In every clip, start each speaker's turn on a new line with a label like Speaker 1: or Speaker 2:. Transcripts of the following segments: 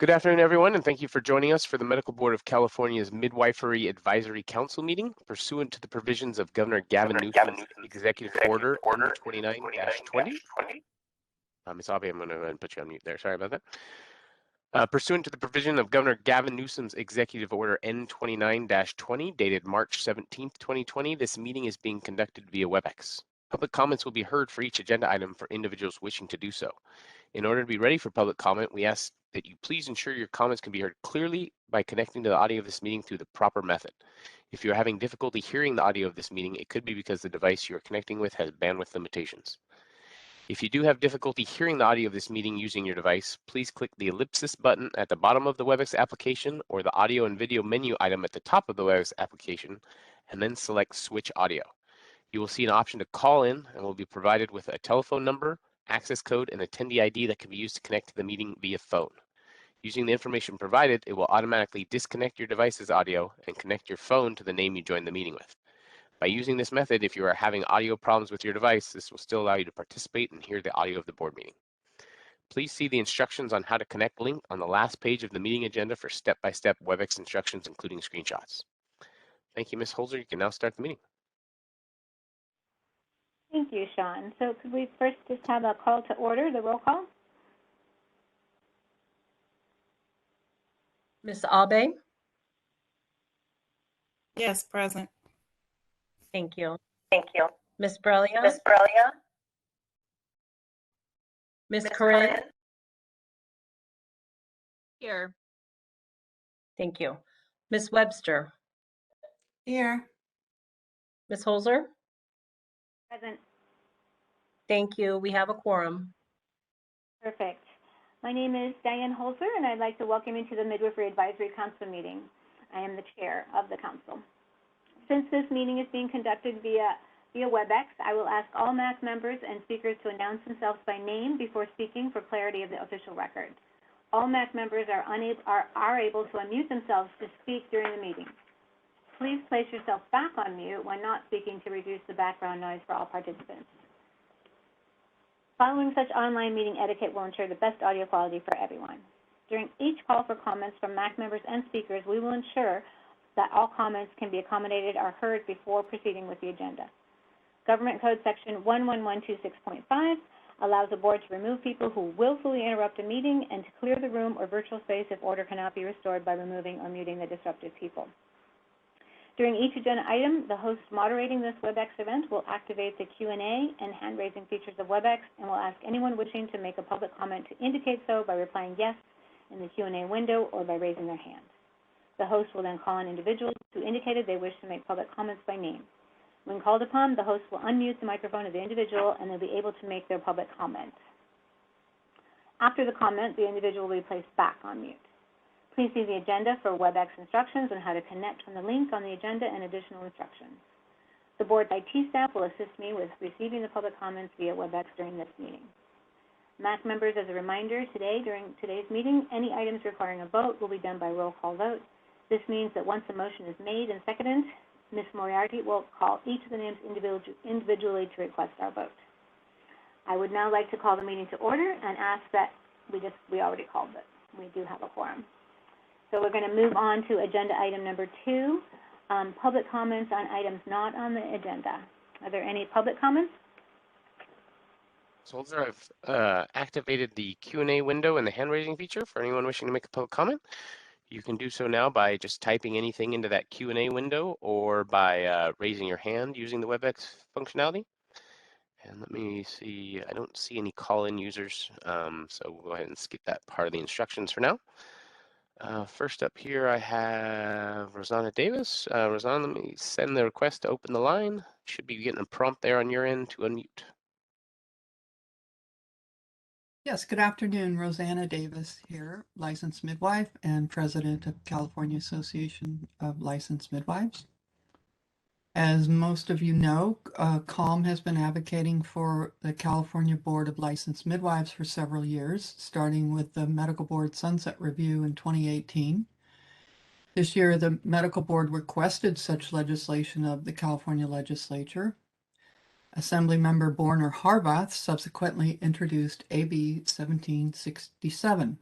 Speaker 1: Good afternoon, everyone, and thank you for joining us for the Medical Board of California's Midwifery Advisory Council meeting pursuant to the provisions of Governor Gavin Newsom's Executive Order N29-20. Ms. Abe, I'm going to put you on mute there. Sorry about that. Pursuant to the provision of Governor Gavin Newsom's Executive Order N29-20, dated March 17, 2020, this meeting is being conducted via WebEx. Public comments will be heard for each agenda item for individuals wishing to do so. In order to be ready for public comment, we ask that you please ensure your comments can be heard clearly by connecting to the audio of this meeting through the proper method. If you're having difficulty hearing the audio of this meeting, it could be because the device you are connecting with has bandwidth limitations. If you do have difficulty hearing the audio of this meeting using your device, please click the ellipsis button at the bottom of the WebEx application or the audio and video menu item at the top of the WebEx application, and then select Switch Audio. You will see an option to call in and will be provided with a telephone number, access code, and attendee ID that can be used to connect to the meeting via phone. Using the information provided, it will automatically disconnect your device's audio and connect your phone to the name you joined the meeting with. By using this method, if you are having audio problems with your device, this will still allow you to participate and hear the audio of the board meeting. Please see the instructions on how to connect link on the last page of the meeting agenda for step-by-step WebEx instructions, including screenshots. Thank you, Ms. Holzer. You can now start the meeting.
Speaker 2: Thank you, Sean. So could we first just have a call to order, the roll call?
Speaker 3: Ms. Abe?
Speaker 4: Yes, present.
Speaker 3: Thank you.
Speaker 4: Thank you.
Speaker 3: Ms. Brelia?
Speaker 4: Ms. Brelia?
Speaker 3: Ms. Corinne?
Speaker 5: Here.
Speaker 3: Thank you. Ms. Webster?
Speaker 4: Here.
Speaker 3: Ms. Holzer?
Speaker 2: Present.
Speaker 3: Thank you. We have a quorum.
Speaker 2: Perfect. My name is Diane Holzer, and I'd like to welcome you to the Midwifery Advisory Council meeting. I am the chair of the council. Since this meeting is being conducted via WebEx, I will ask all MAC members and speakers to announce themselves by name before speaking for clarity of the official record. All MAC members are able to unmute themselves to speak during the meeting. Please place yourself back on mute when not speaking to reduce the background noise for all participants. Following such online meeting etiquette will ensure the best audio quality for everyone. During each call for comments from MAC members and speakers, we will ensure that all comments can be accommodated or heard before proceeding with the agenda. Government Code Section 11126.5 allows the board to remove people who willfully interrupt a meeting and to clear the room or virtual space if order cannot be restored by removing or muting the disruptive people. During each agenda item, the host moderating this WebEx event will activate the Q&A and hand-raising features of WebEx and will ask anyone wishing to make a public comment to indicate so by replying yes in the Q&A window or by raising their hand. The host will then call on individuals who indicated they wish to make public comments by name. When called upon, the host will unmute the microphone of the individual and they'll be able to make their public comment. After the comment, the individual will be placed back on mute. Please see the agenda for WebEx instructions on how to connect from the link on the agenda and additional instructions. The board's IT staff will assist me with receiving the public comments via WebEx during this meeting. MAC members, as a reminder, during today's meeting, any items requiring a vote will be done by roll call vote. This means that once a motion is made and seconded, Ms. Moriarty will call each of the names individually to request our vote. I would now like to call the meeting to order and ask that we already called it. We do have a quorum. So we're going to move on to agenda item number 2, public comments on items not on the agenda. Are there any public comments?
Speaker 1: Holzer, I've activated the Q&A window and the hand-raising feature for anyone wishing to make a public comment. You can do so now by just typing anything into that Q&A window or by raising your hand using the WebEx functionality. And let me see, I don't see any call-in users, so we'll go ahead and skip that part of the instructions for now. First up here, I have Rosanna Davis. Rosanna, let me send the request to open the line. Should be getting a prompt there on your end to unmute.
Speaker 6: Yes, good afternoon. Rosanna Davis here, licensed midwife and president of California Association of Licensed Midwives. As most of you know, CALM has been advocating for the California Board of Licensed Midwives for several years, starting with the Medical Board Sunset Review in 2018. This year, the Medical Board requested such legislation of the California Legislature. Assemblymember Borner Harvath subsequently introduced AB 1767.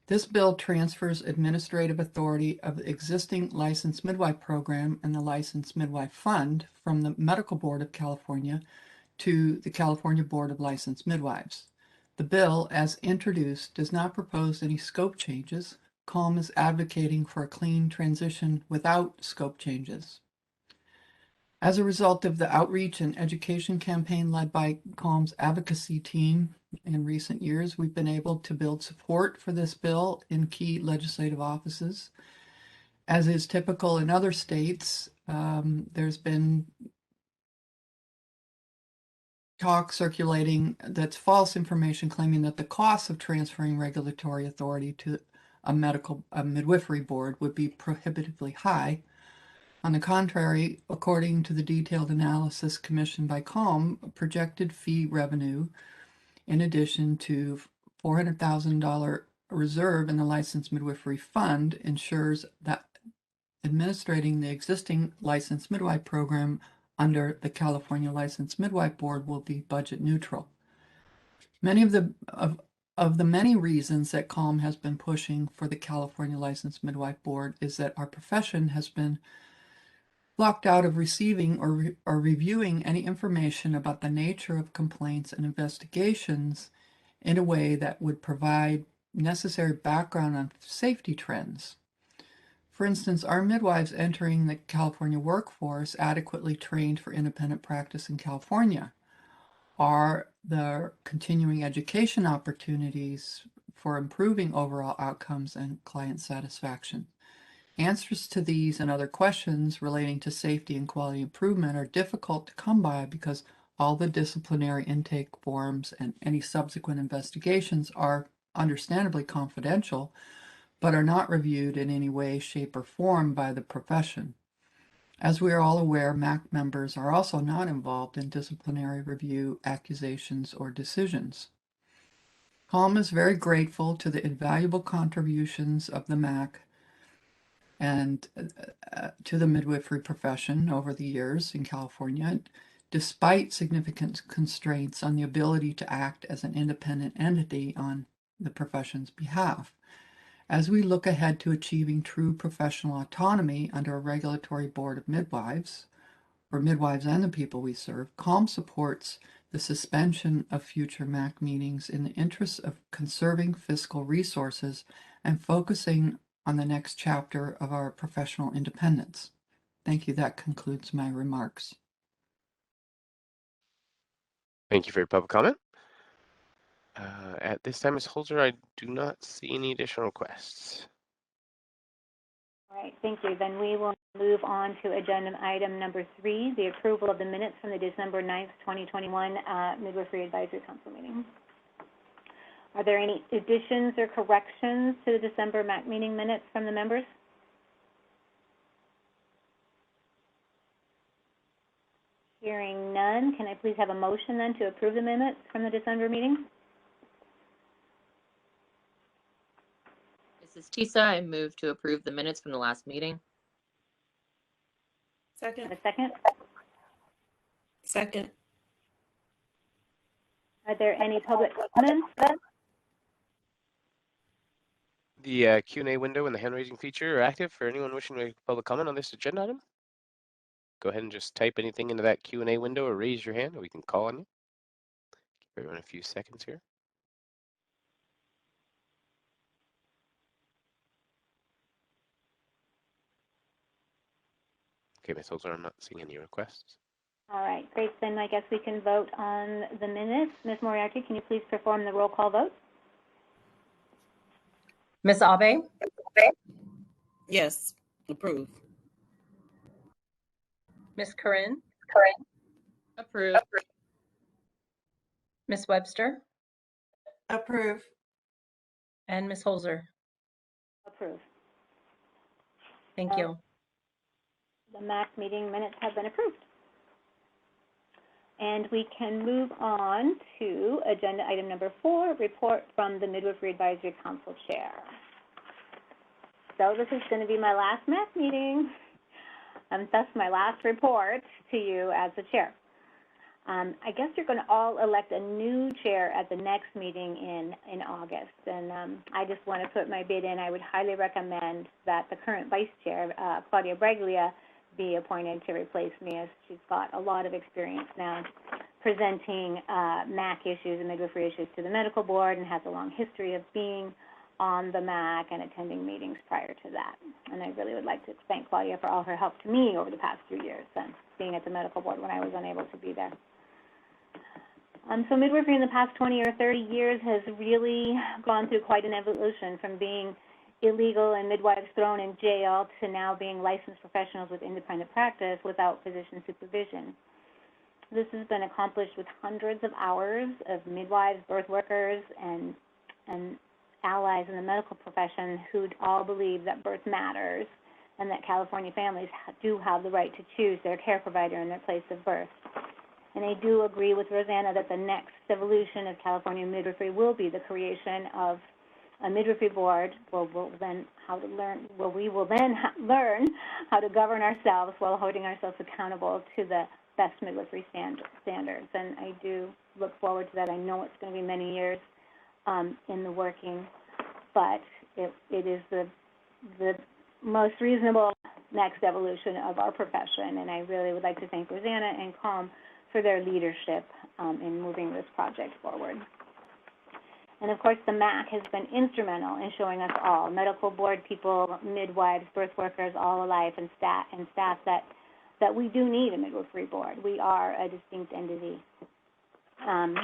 Speaker 6: This bill transfers administrative authority of the existing licensed midwife program and the licensed midwife fund from the Medical Board of California to the California Board of Licensed Midwives. The bill, as introduced, does not propose any scope changes. Quorum is advocating for a clean transition without scope changes. As a result of the outreach and education campaign led by Quorum's advocacy team in recent years, we've been able to build support for this bill in key legislative offices. As is typical in other states, there's been talk circulating that's false information claiming that the cost of transferring regulatory authority to a midwifery board would be prohibitively high. On the contrary, according to the detailed analysis commissioned by Quorum, projected fee revenue, in addition to $400,000 reserve in the licensed midwifery fund, ensures that administrating the existing licensed midwife program under the California Licensed Midwife Board will be budget neutral. Many of the many reasons that Quorum has been pushing for the California Licensed Midwife Board is that our profession has been locked out of receiving or reviewing any information about the nature of complaints and investigations in a way that would provide necessary background on safety trends. For instance, are midwives entering the California workforce adequately trained for independent practice in California? Are there continuing education opportunities for improving overall outcomes and client satisfaction? Answers to these and other questions relating to safety and quality improvement are difficult to come by because all the disciplinary intake forms and any subsequent investigations are understandably confidential, but are not reviewed in any way, shape, or form by the profession. As we are all aware, MAC members are also not involved in disciplinary review, accusations, or decisions. Quorum is very grateful to the invaluable contributions of the MAC and to the midwifery profession over the years in California, despite significant constraints on the ability to act as an independent entity on the profession's behalf. As we look ahead to achieving true professional autonomy under a regulatory board of midwives, or midwives and the people we serve, Quorum supports the suspension of future MAC meetings in the interest of conserving fiscal resources and focusing on the next chapter of our professional independence. Thank you. That concludes my remarks.
Speaker 1: Thank you for your public comment. At this time, Ms. Holzer, I do not see any additional requests.
Speaker 2: All right, thank you. Then we will move on to agenda item number 3, the approval of the minutes from the December 9th, 2021 Midwifery Advisory Council meeting. Are there any additions or corrections to the December MAC meeting minutes from the members? Hearing none, can I please have a motion then to approve the minutes from the December meeting?
Speaker 5: This is Tisa. I move to approve the minutes from the last meeting.
Speaker 4: Second.
Speaker 2: Have a second?
Speaker 4: Second.
Speaker 2: Are there any public comments then?
Speaker 1: The Q&A window and the hand-raising feature are active for anyone wishing to make public comment on this agenda item. Go ahead and just type anything into that Q&A window or raise your hand, and we can call on you. Give everyone a few seconds here. Okay, Ms. Holzer, I'm not seeing any requests.
Speaker 2: All right, great. Then I guess we can vote on the minutes. Ms. Moriarty, can you please perform the roll call vote?
Speaker 3: Ms. Abe?
Speaker 4: Yes. Approve.
Speaker 3: Ms. Corinne?
Speaker 5: Approve.
Speaker 3: Ms. Webster?
Speaker 4: Approve.
Speaker 3: And Ms. Holzer?
Speaker 2: Approve.
Speaker 3: Thank you.
Speaker 2: The MAC meeting minutes have been approved. And we can move on to agenda item number 4, report from the Midwifery Advisory Council Chair. So this is going to be my last MAC meeting, and thus my last report to you as the chair. I guess you're going to all elect a new chair at the next meeting in August, and I just want to put my bid in. I would highly recommend that the current vice chair, Claudia Braglia, be appointed to replace me, as she's got a lot of experience now presenting MAC issues and midwifery issues to the medical board, and has a long history of being on the MAC and attending meetings prior to that. And I really would like to thank Claudia for all her help to me over the past few years and being at the medical board when I was unable to be there. So midwifery in the past 20 or 30 years has really gone through quite an evolution, from being illegal and midwives thrown in jail to now being licensed professionals with independent practice without physician supervision. This has been accomplished with hundreds of hours of midwives, birth workers, and allies in the medical profession who all believe that birth matters and that California families do have the right to choose their care provider in their place of birth. And I do agree with Rosanna that the next evolution of California midwifery will be the creation of a midwifery board where we will then learn how to govern ourselves while holding ourselves accountable to the best midwifery standards. And I do look forward to that. I know it's going to be many years in the working, but it is the most reasonable next evolution of our profession. And I really would like to thank Rosanna and CALM for their leadership in moving this project forward. And of course, the MAC has been instrumental in showing us all, medical board people, midwives, birth workers, all alike, and staff that we do need a midwifery board. We are a distinct entity. And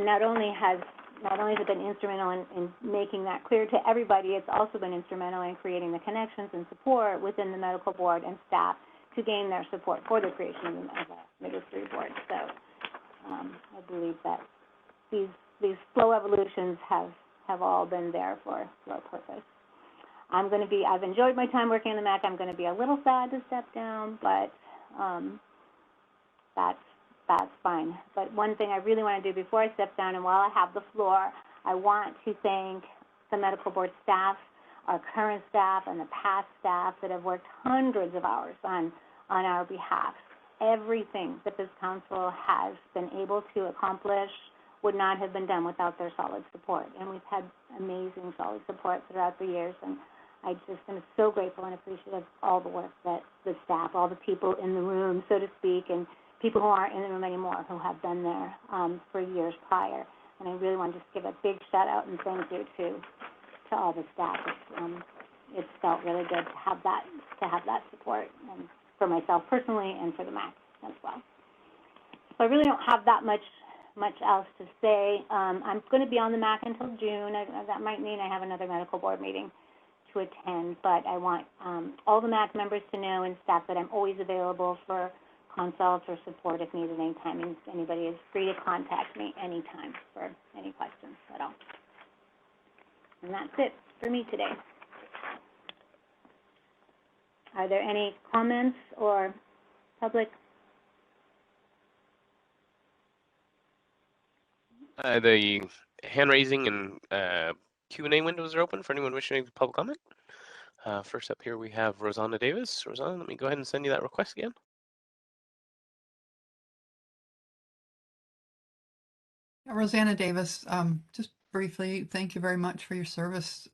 Speaker 2: not only has it been instrumental in making that clear to everybody, it's also been instrumental in creating the connections and support within the medical board and staff to gain their support for the creation of a midwifery board. So I believe that these slow evolutions have all been there for a purpose. I've enjoyed my time working in the MAC. I'm going to be a little sad to step down, but that's fine. But one thing I really want to do before I step down, and while I have the floor, I want to thank the medical board staff, our current staff, and the past staff that have worked hundreds of hours on our behalf. Everything that this council has been able to accomplish would not have been done without their solid support. And we've had amazing solid support throughout the years. And I just am so grateful and appreciative of all the work that the staff, all the people in the room, so to speak, and people who aren't in the room anymore who have been there for years prior. And I really want to just give a big shout out and thank you to all the staff. It's felt really good to have that support, and for myself personally and for the MAC as well. So I really don't have that much else to say. I'm going to be on the MAC until June. That might mean I have another medical board meeting to attend, but I want all the MAC members to know, and staff, that I'm always available for consults or support if needed anytime. And anybody is free to contact me anytime for any questions at all. And that's it for me today. Are there any comments or public?
Speaker 1: The hand raising and Q&A windows are open for anyone wishing to make public comment. First up here we have Rosanna Davis. Rosanna, let me go ahead and send you that request again.
Speaker 6: Rosanna Davis, just briefly, thank you very much for your service,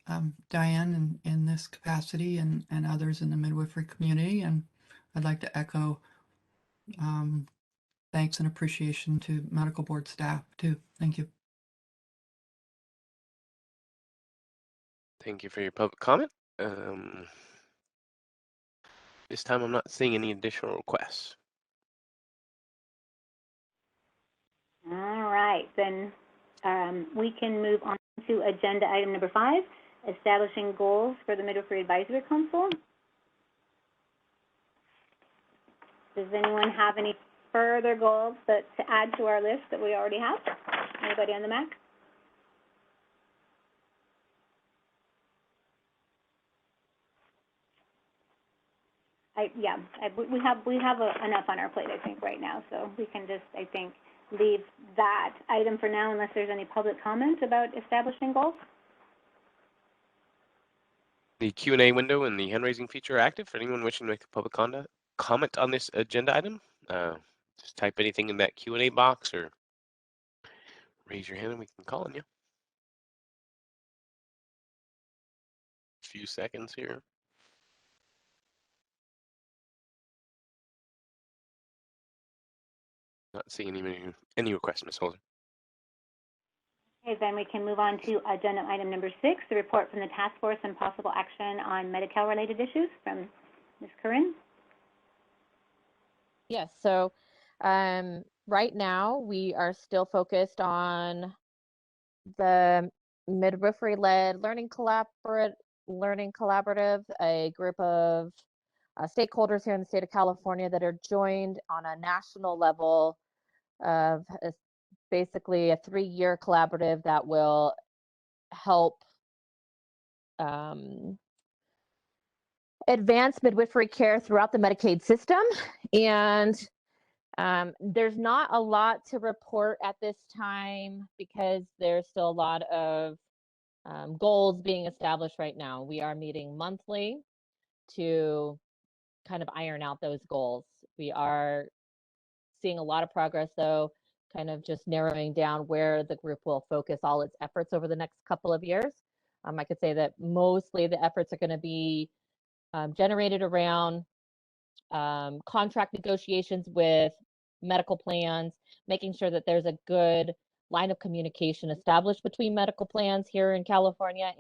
Speaker 6: Diane, in this capacity and others in the midwifery community. And I'd like to echo thanks and appreciation to medical board staff too. Thank you.
Speaker 1: Thank you for your public comment. This time I'm not seeing any additional requests.
Speaker 2: All right, then we can move on to agenda item number 5, establishing goals for the Midwifery Advisory Council. Does anyone have any further goals to add to our list that we already have? Anybody on the MAC? We have enough on our plate, I think, right now, so we can just, I think, leave that item for now unless there's any public comment about establishing goals.
Speaker 1: The Q&A window and the hand raising feature are active for anyone wishing to make a public comment on this agenda item. Just type anything in that Q&A box or raise your hand and we can call on you. A few seconds here. Not seeing any requests, Ms. Holzer.
Speaker 2: Okay, then we can move on to agenda item number 6, the report from the task force and possible action on Medi-Cal related issues from Ms. Corinne.
Speaker 5: Yes, so right now we are still focused on the midwifery-led learning collaborative, a group of stakeholders here in the state of California that are joined on a national level of basically a 3-year collaborative that will help advance midwifery care throughout the Medicaid system. And there's not a lot to report at this time because there's still a lot of goals being established right now. We are meeting monthly to kind of iron out those goals. We are seeing a lot of progress, though, kind of just narrowing down where the group will focus all its efforts over the next couple of years. I could say that mostly the efforts are going to be generated around contract negotiations with medical plans, making sure that there's a good line of communication established between medical plans here in California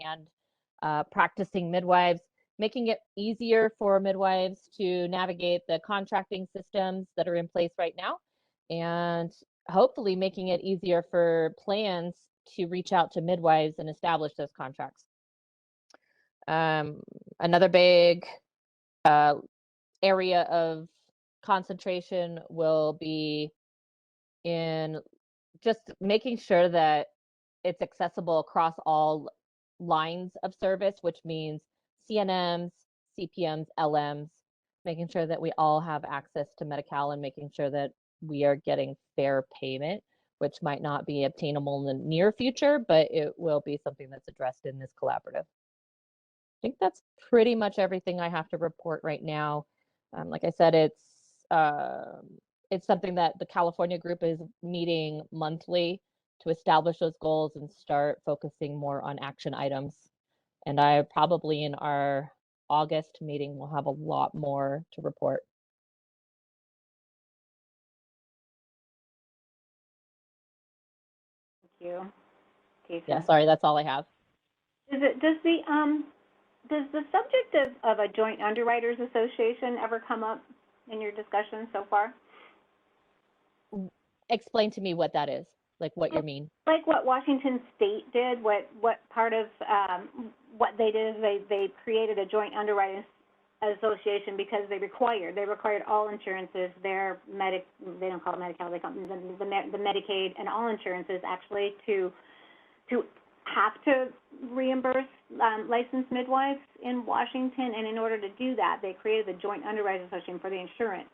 Speaker 5: and practicing midwives, making it easier for midwives to navigate the contracting systems that are in place right now, and hopefully making it easier for plans to reach out to midwives and establish those contracts. Another big area of concentration will be in just making sure that it's accessible across all lines of service, which means CNMs, CPMs, LMs, making sure that we all have access to Medi-Cal and making sure that we are getting fair payment, which might not be obtainable in the near future, but it will be something that's addressed in this collaborative. I think that's pretty much everything I have to report right now. Like I said, it's something that the California group is meeting monthly to establish those goals and start focusing more on action items. And I probably in our August meeting will have a lot more to report.
Speaker 2: Thank you, Tisa.
Speaker 5: Yeah, sorry, that's all I have.
Speaker 2: Does the subject of a joint underwriters association ever come up in your discussion so far?
Speaker 5: Explain to me what that is, like what you mean.
Speaker 2: Like what Washington State did, what part of what they did is they created a joint underwriting association because they required all insurances, they don't call it Medi-Cal, they call it the Medicaid and all insurances actually to have to reimburse licensed midwives in Washington, and in order to do that, they created the Joint Underwriters Association for the insurance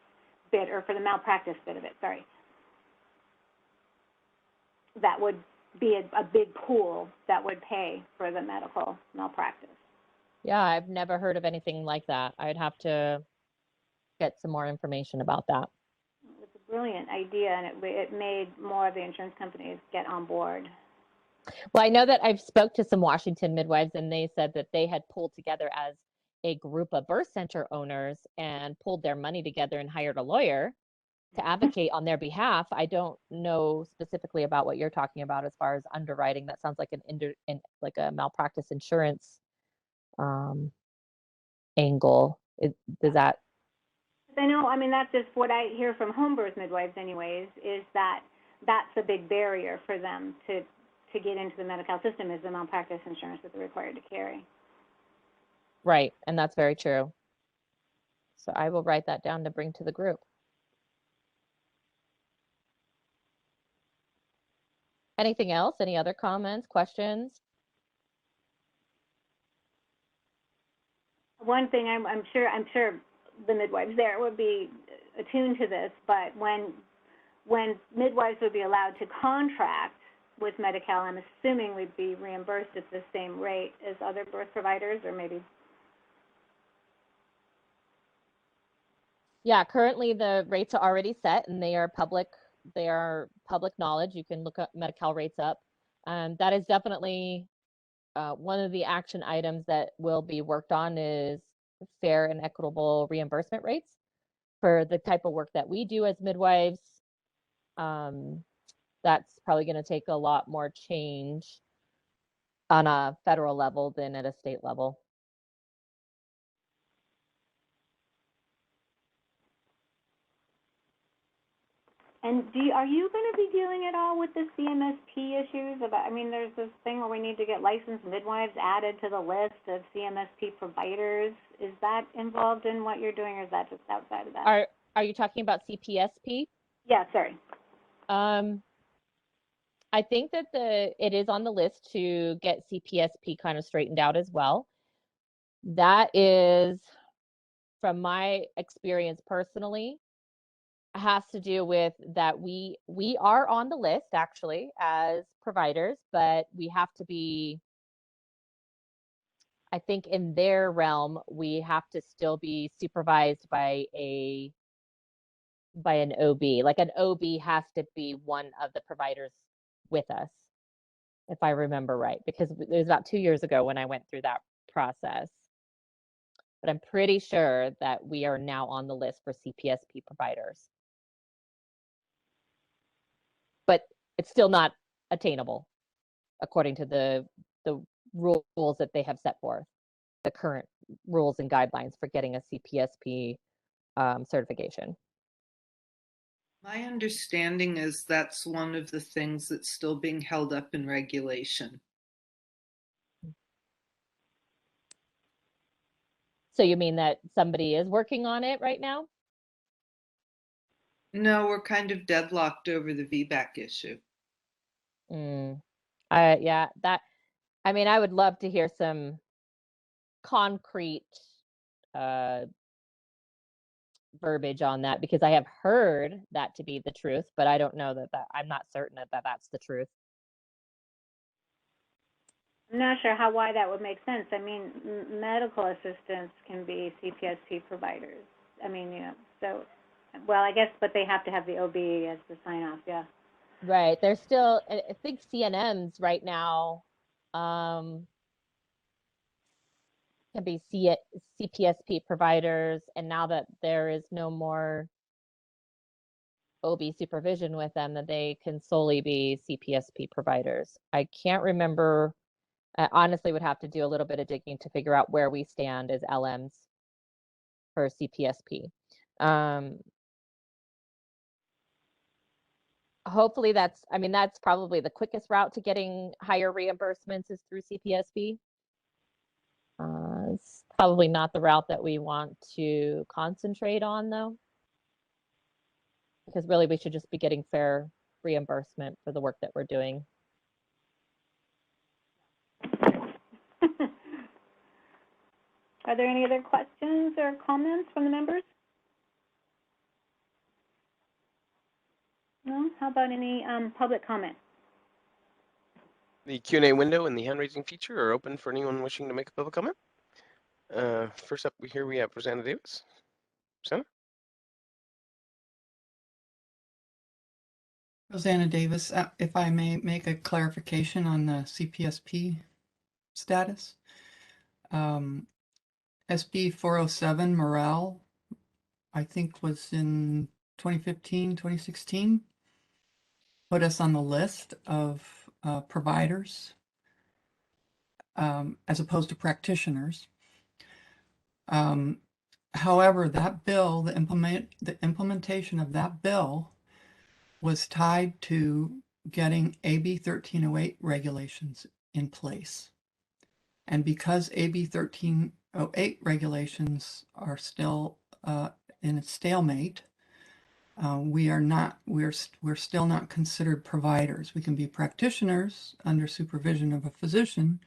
Speaker 2: bit, or for the malpractice bit of it, sorry. That would be a big pool that would pay for the medical malpractice.
Speaker 5: Yeah, I've never heard of anything like that. I'd have to get some more information about that.
Speaker 2: It was a brilliant idea, and it made more of the insurance companies get on board.
Speaker 5: Well, I know that I've spoke to some Washington midwives, and they said that they had pulled together as a group of birth center owners and pulled their money together and hired a lawyer to advocate on their behalf. I don't know specifically about what you're talking about as far as underwriting. That sounds like like a malpractice insurance angle. Does that?
Speaker 2: I know. I mean, that's just what I hear from home birth midwives, anyways. Is that that's a big barrier for them to get into the Medi-Cal system, is the malpractice insurance that they're required to carry.
Speaker 5: Right, and that's very true. So I will write that down to bring to the group. Anything else? Any other comments, questions?
Speaker 2: One thing I'm sure the midwives there would be attuned to this, but when midwives would be allowed to contract with Medi-Cal, I'm assuming we'd be reimbursed at the same rate as other birth providers, or maybe.
Speaker 5: Yeah, currently the rates are already set and they are public knowledge. You can look up Medi-Cal rates up. That is definitely one of the action items that will be worked on is fair and equitable reimbursement rates for the type of work that we do as midwives. That's probably going to take a lot more change on a federal level than at a state level.
Speaker 2: And are you going to be dealing at all with the CMSP issues? I mean, there's this thing where we need to get licensed midwives added to the list of CMSP providers. Is that involved in what you're doing, or is that just outside of that?
Speaker 5: Are you talking about CPSP?
Speaker 2: Yeah, sorry.
Speaker 5: I think that it is on the list to get CPSP kind of straightened out as well. That is, from my experience personally, has to do with that we are on the list actually as providers, but we have to be, I think in their realm, we have to still be supervised by an OB. Like an OB has to be one of the providers with us, if I remember right, because it was about 2 years ago when I went through that process. But I'm pretty sure that we are now on the list for CPSP providers. But it's still not attainable according to the rules that they have set forth, the current rules and guidelines for getting a CPSP certification.
Speaker 4: My understanding is that's one of the things that's still being held up in regulation.
Speaker 5: So you mean that somebody is working on it right now?
Speaker 4: No, we're kind of deadlocked over the VBAC issue.
Speaker 5: Yeah, I mean, I would love to hear some concrete verbiage on that, because I have heard that to be the truth, but I don't know that I'm not certain that that's the truth.
Speaker 2: I'm not sure why that would make sense. I mean, medical assistants can be CPSP providers. I mean, so, well, I guess, but they have to have the OB as the sign off, yeah.
Speaker 5: Right. There's still, I think CNMs right now can be CPSP providers, and now that there is no more OB supervision with them, that they can solely be CPSP providers. I can't remember. I honestly would have to do a little bit of digging to figure out where we stand as LMs for CPSP. Hopefully that's probably the quickest route to getting higher reimbursements is through CPSP. It's probably not the route that we want to concentrate on, though, because really we should just be getting fair reimbursement for the work that we're doing.
Speaker 2: Are there any other questions or comments from the members? No? How about any public comment?
Speaker 1: The Q&A window and the hand-raising feature are open for anyone wishing to make a public comment. First up, we have Rosanna Davis. Rosanna?
Speaker 6: Rosanna Davis, if I may make a clarification on the CPSP status. SB 407 morale, I think was in 2015, 2016, put us on the list of providers as opposed to practitioners. However, that bill, the implementation of that bill was tied to getting AB 1308 regulations in place. And because AB 1308 regulations are still in a stalemate, we're still not considered providers. We can be practitioners under supervision of a physician,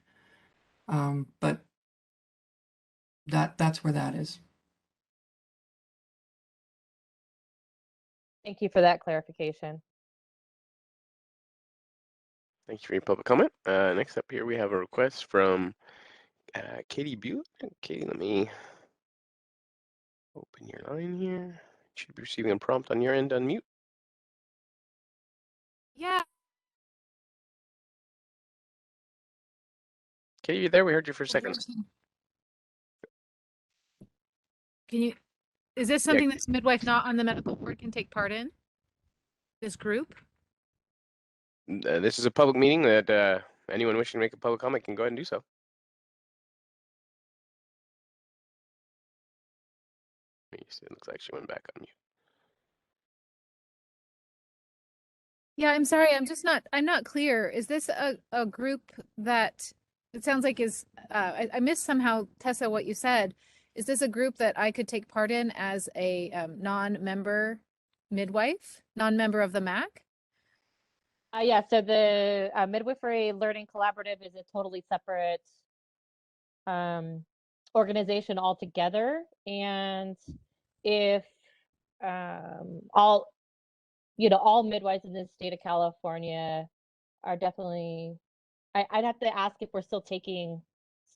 Speaker 6: but that's where that is.
Speaker 5: Thank you for that clarification.
Speaker 1: Thank you for your public comment. Next up here, we have a request from Katie Buell. Katie, let me Open your line here. Should be receiving a prompt on your end to unmute.
Speaker 7: Yeah.
Speaker 1: Okay, you're there. We heard you for a second.
Speaker 7: Can you, is this something that's midwife not on the medical board can take part in? This group?
Speaker 1: This is a public meeting that anyone wishing to make a public comment can go ahead and do so. It looks like she went back on mute.
Speaker 7: Yeah, I'm sorry. I'm not clear. Is this a group that it sounds like is, I missed somehow, Tessa, what you said. Is this a group that I could take part in as a non-member midwife, non-member of the MAC?
Speaker 5: Yeah, so the Midwifery Learning Collaborative is a totally separate organization altogether. And if all midwives in the state of California are definitely, I'd have to ask if we're still taking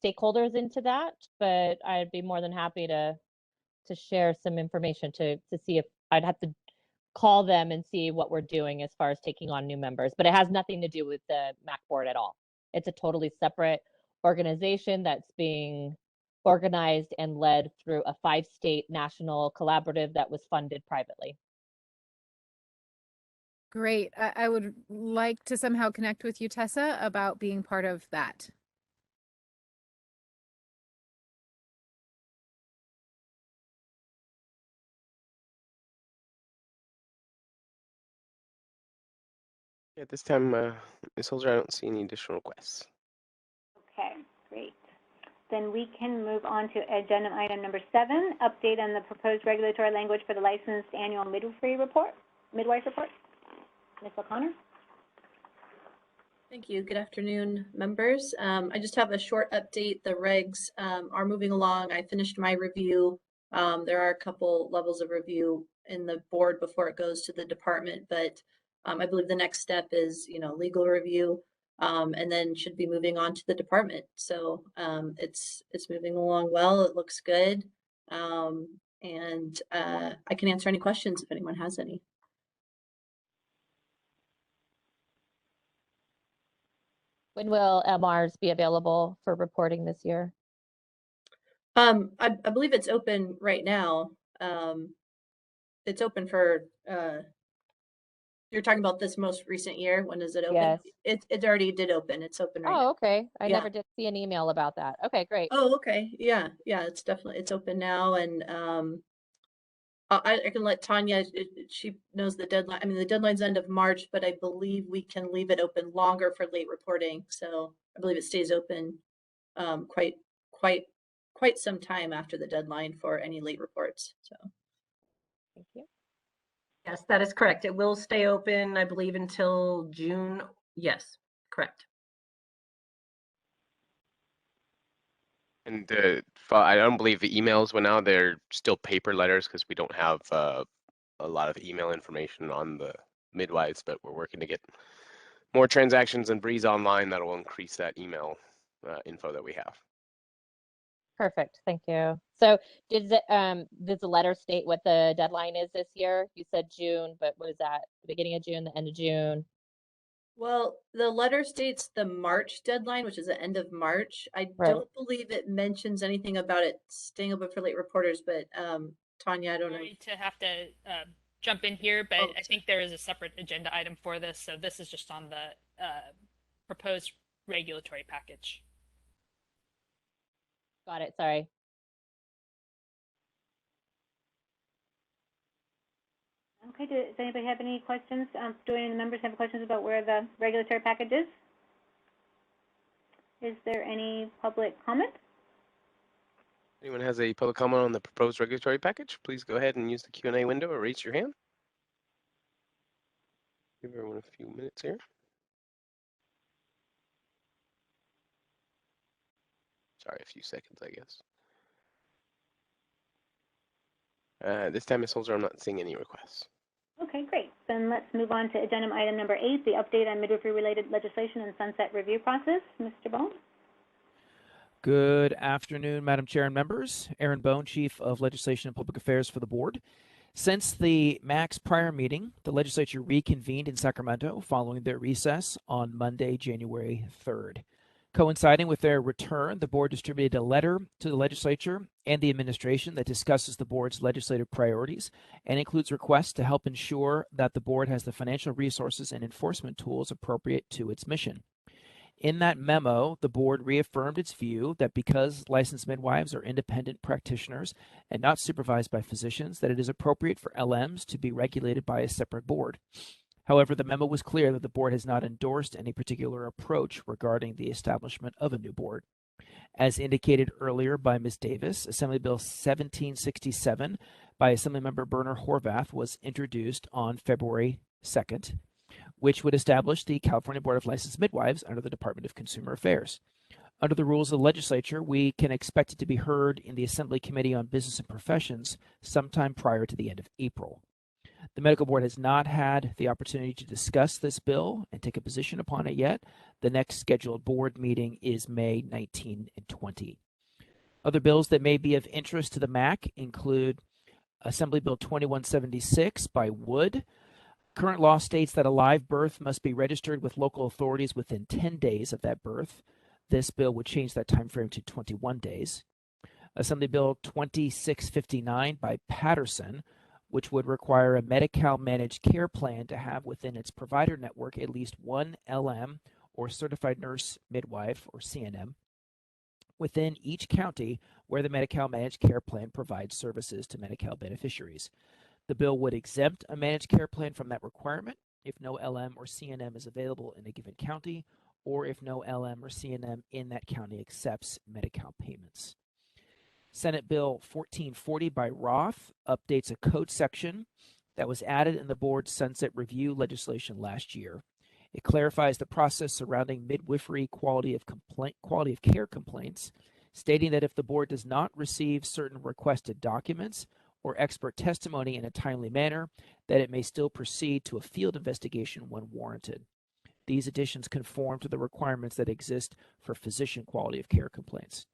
Speaker 5: stakeholders into that, but I'd be more than happy to share some information to see if I'd have to call them and see what we're doing as far as taking on new members. But it has nothing to do with the MAC board at all. It's a totally separate organization that's being organized and led through a 5-state national collaborative that was funded privately.
Speaker 7: Great. I would like to somehow connect with you, Tessa, about being part of that.
Speaker 1: At this time, Ms. Holzer, I don't see any additional requests.
Speaker 2: Okay, great. Then we can move on to agenda item number 7, update on the proposed regulatory language for the licensed annual midwifery report, midwife report. Ms. O'Connor?
Speaker 3: Thank you. Good afternoon, members. I just have a short update. The regs are moving along. I finished my review. There are a couple levels of review in the board before it goes to the department, but I believe the next step is, legal review, and then should be moving on to the department. So it's moving along well. It looks good, and I can answer any questions if anyone has any.
Speaker 5: When will LMARs be available for reporting this year?
Speaker 3: I believe it's open right now. It's open for, you're talking about this most recent year. When is it open?
Speaker 5: Yes.
Speaker 3: It already did open. It's open right now.
Speaker 5: Oh, okay. I
Speaker 3: Yeah.
Speaker 5: never did see an email about that. Okay, great.
Speaker 3: Oh, okay. Yeah. It's open now. And I can let Tanya, she knows the deadline. I mean, the deadline's end of March, but I believe we can leave it open longer for late reporting. So I believe it stays open quite some time after the deadline for any late reports. So
Speaker 5: Thank you.
Speaker 8: Yes, that is correct. It will stay open, I believe, until June. Yes, correct.
Speaker 1: And I don't believe the emails went out. They're still paper letters because we don't have a lot of email information on the midwives, but we're working to get more transactions and Breeze online that will increase that email info that we have.
Speaker 5: Perfect. Thank you. So does the letter state what the deadline is this year? You said June, but what is that? The beginning of June, the end of June?
Speaker 3: well, the letter states the March deadline, which is the end of March. I
Speaker 5: Right.
Speaker 3: don't believe it mentions anything about it staying open for late reporters, but Tanya, I don't know.
Speaker 9: Sorry to have to jump in here, but
Speaker 3: Oh,
Speaker 9: I think there is a separate agenda item for this, so this is just on the proposed regulatory package.
Speaker 5: Got it. Sorry.
Speaker 2: Okay, does anybody have any questions? Do any of the members have questions about where the regulatory package is? Is there any public comment?
Speaker 1: Anyone has a public comment on the proposed regulatory package, please go ahead and use the Q&A window or raise your hand. Give everyone a few minutes here. Sorry, a few seconds, I guess. This time, Ms. Holzer, I'm not seeing any requests.
Speaker 2: Okay, great. Then let's move on to agenda item number 8, the update on midwifery-related legislation and sunset review process. Mr. Bone?
Speaker 10: Good afternoon, Madam Chair and members. Aaron Bone, Chief of Legislation and Public Affairs for the board. Since the MAC's prior meeting, the legislature reconvened in Sacramento following their recess on Monday, January 3rd. Coinciding with their return, the board distributed a letter to the legislature and the administration that discusses the board's legislative priorities and includes requests to help ensure that the board has the financial resources and enforcement tools appropriate to its mission. In that memo, the board reaffirmed its view that because licensed midwives are independent practitioners and not supervised by physicians, that it is appropriate for LMs to be regulated by a separate board. However, the memo was clear that the board has not endorsed any particular approach regarding the establishment of a new board. As indicated earlier by Ms. Davis, Assembly Bill 1767 by Assemblymember Berner Horvath was introduced on February 2nd, which would establish the California Board of Licensed Midwives under the Department of Consumer Affairs. Under the rules of the legislature, we can expect it to be heard in the Assembly Committee on Business and Professions sometime prior to the end of April. The Medical Board has not had the opportunity to discuss this bill and take a position upon it yet. The next scheduled board meeting is May 19 and 20. Other bills that may be of interest to the MAC include Assembly Bill 2176 by Wood. Current law states that a live birth must be registered with local authorities within 10 days of that birth. This bill would change that time frame to 21 days. Assembly Bill 2659 by Patterson, which would require a Medi-Cal managed care plan to have within its provider network at least one LM or certified nurse midwife or CNM within each county where the Medi-Cal managed care plan provides services to Medi-Cal beneficiaries. The bill would exempt a managed care plan from that requirement if no LM or CNM is available in a given county, or if no LM or CNM in that county accepts Medi-Cal payments. Senate Bill 1440 by Roth updates a code section that was added in the board's sunset review legislation last year. It clarifies the process surrounding midwifery quality of care complaints, stating that if the board does not receive certain requested documents or expert testimony in a timely manner, that it may still proceed to a field investigation when warranted. These additions conform to the requirements that exist for physician quality of care complaints.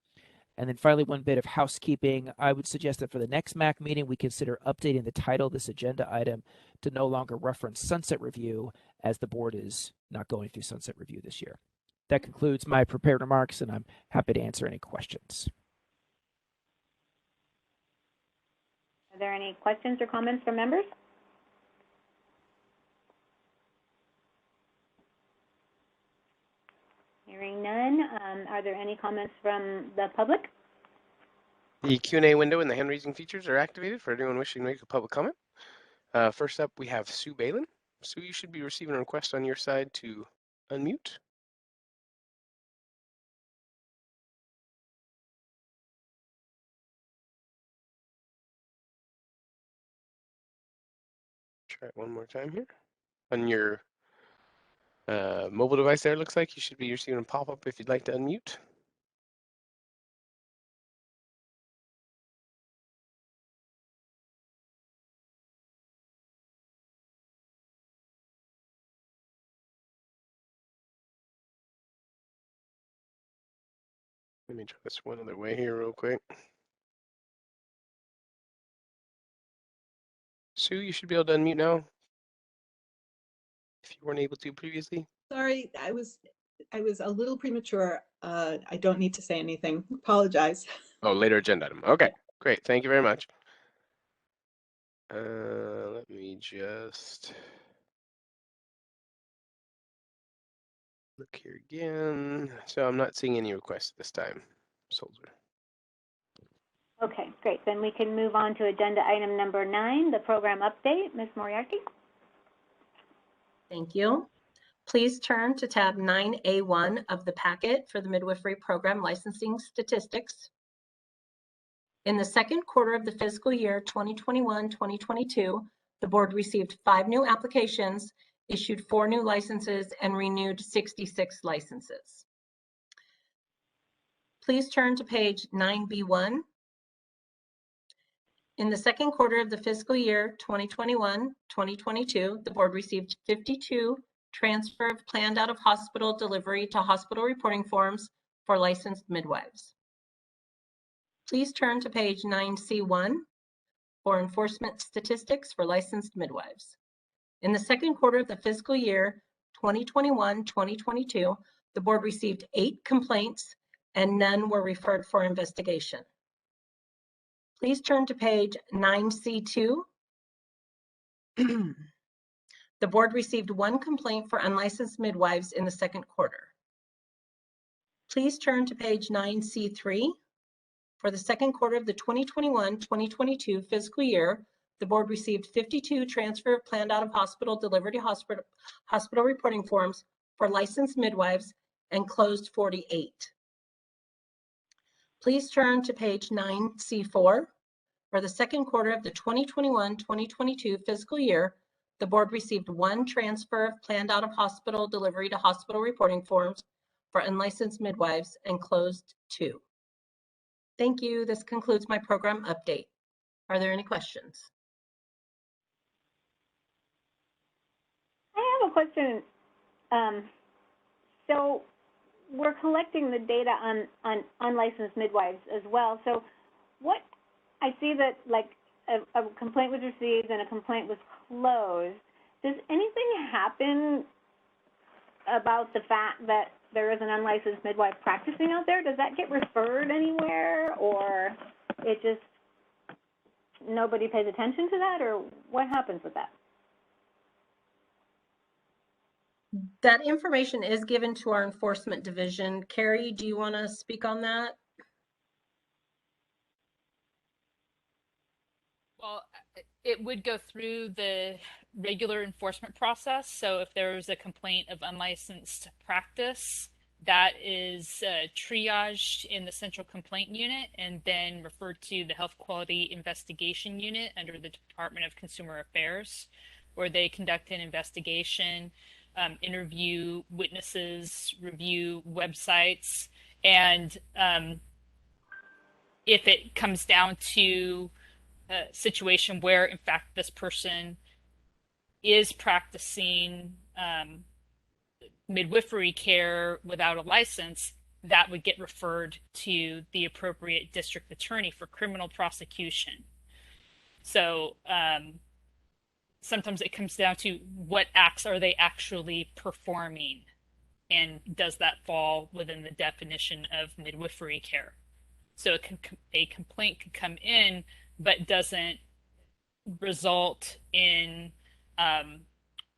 Speaker 10: And then finally, one bit of housekeeping. I would suggest that for the next MAC meeting, we consider updating the title of this agenda item to no longer reference sunset review, as the board is not going through sunset review this year. That concludes my prepared remarks, and I'm happy to answer any questions.
Speaker 2: Are there any questions or comments from members? Hearing none, are there any comments from the public?
Speaker 1: The Q&A window and the hand-raising features are activated for anyone wishing to make a public comment. First up, we have Sue Balin. Sue, you should be receiving a request on your side to unmute. Try it one more time here. On your mobile device there, it looks like you should be receiving a pop-up if you'd like to unmute. Let me try this one other way here real quick. Sue, you should be able to unmute now, if you weren't able to previously.
Speaker 11: Sorry, I was a little premature. I don't need to say anything. Apologize.
Speaker 1: Oh, later agenda item. Okay, great. Thank you very much. Let me just look here again. So I'm not seeing any requests this time, Soldier.
Speaker 2: Okay, great. Then we can move on to agenda item number 9, the program update. Ms. Moriarty?
Speaker 8: Thank you. Please turn to tab 9A1 of the packet for the midwifery program licensing statistics. In the second quarter of the fiscal year 2021-2022, the board received 5 new applications, issued 4 new licenses, and renewed 66 licenses. Please turn to page 9B1. In the second quarter of the fiscal year 2021-2022, the board received 52 transfer of planned out of hospital delivery to hospital reporting forms for licensed midwives. Please turn to page 9C1 for enforcement statistics for licensed midwives. In the second quarter of the fiscal year 2021-2022, the board received 8 complaints and none were referred for investigation. Please turn to page 9C2. The board received 1 complaint for unlicensed midwives in the second quarter. Please turn to page 9C3. For the second quarter of the 2021-2022 fiscal year, the board received 52 transfer of planned out-of-hospital delivery to hospital reporting forms for licensed midwives and closed 48. Please turn to page 9C4. For the second quarter of the 2021-2022 fiscal year, the board received 1 transfer of planned out-of-hospital delivery to hospital reporting forms for unlicensed midwives and closed 2. Thank you. This concludes my program update. Are there any questions?
Speaker 2: I have a question. So we're collecting the data on unlicensed midwives as well. So what, I see that like a complaint was received and a complaint was closed. Does anything happen about the fact that there is an unlicensed midwife practicing out there? Does that get referred anywhere, or it just, nobody pays attention to that, or what happens with that?
Speaker 8: That information is given to our enforcement division. Carrie, do you want to speak on that?
Speaker 9: Well, it would go through the regular enforcement process. So if there was a complaint of unlicensed practice, that is triaged in the central complaint unit and then referred to the health quality investigation unit under the Department of Consumer Affairs, where they conduct an investigation, interview witnesses, review websites, and if it comes down to a situation where, in fact, this person is practicing midwifery care without a license, that would get referred to the appropriate district attorney for criminal prosecution. So sometimes it comes down to what acts are they actually performing, and does that fall within the definition of midwifery care? So a complaint could come in but doesn't result in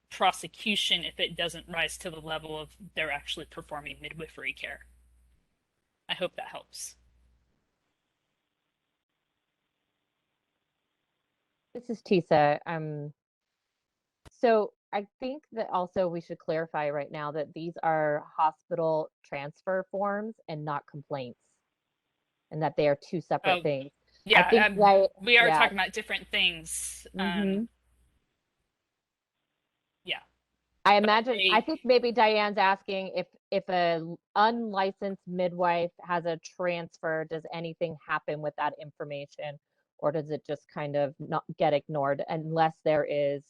Speaker 9: prosecution if it doesn't rise to the level of they're actually performing midwifery care. I hope that helps.
Speaker 5: This is Tisa. So I think that also we should clarify right now that these are hospital transfer forms and not complaints, and that they are 2 separate things.
Speaker 9: Yeah,
Speaker 5: I think that,
Speaker 9: we are
Speaker 5: yeah.
Speaker 9: talking about different things. Yeah.
Speaker 5: I imagine, I think maybe Diane's asking if a unlicensed midwife has a transfer, does anything happen with that information, or does it just kind of not get ignored unless there is,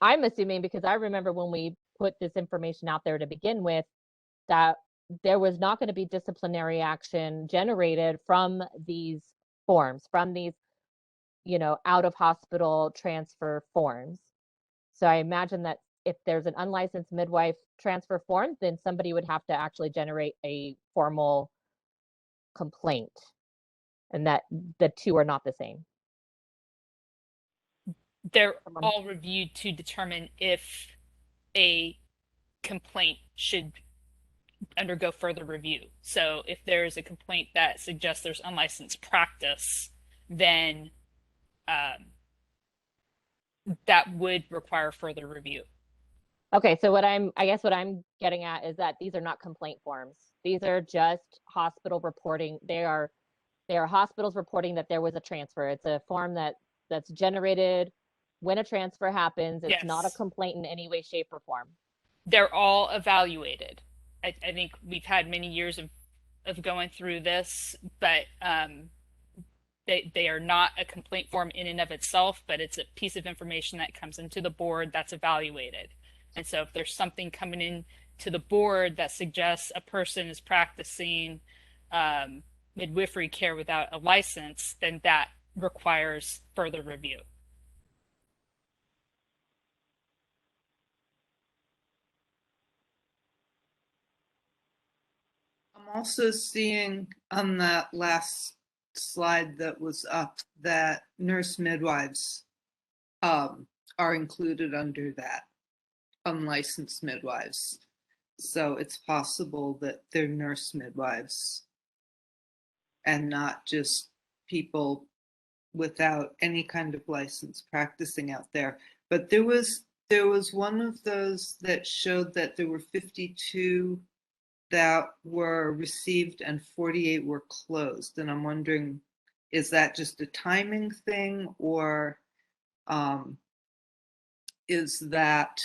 Speaker 5: I'm assuming, because I remember when we put this information out there to begin with, that there was not going to be disciplinary action generated from these forms, from these, out of hospital transfer forms. So I imagine that if there's an unlicensed midwife transfer form, then somebody would have to actually generate a formal complaint, and that the 2 are not the same.
Speaker 9: They're all reviewed to determine if a complaint should undergo further review. So if there's a complaint that suggests there's unlicensed practice, then that would require further review.
Speaker 5: Okay, so I guess what I'm getting at is that these are not complaint forms. These are just hospital reporting. They are hospitals reporting that there was a transfer. It's a form that's generated when a transfer happens. It's not a complaint in any way, shape, or form.
Speaker 9: They're all evaluated. I think we've had many years of going through this, but they are not a complaint form in and of itself, but it's a piece of information that comes into the board that's evaluated. And so if there's something coming in to the board that suggests a person is practicing midwifery care without a license, then that requires further review.
Speaker 4: I'm also seeing on that last slide that was up that nurse midwives are included under that, unlicensed midwives. So it's possible that they're nurse midwives and not just people without any kind of license practicing out there. But there was one of those that showed that there were 52 that were received and 48 were closed. And I'm wondering, is that just a timing thing, or is that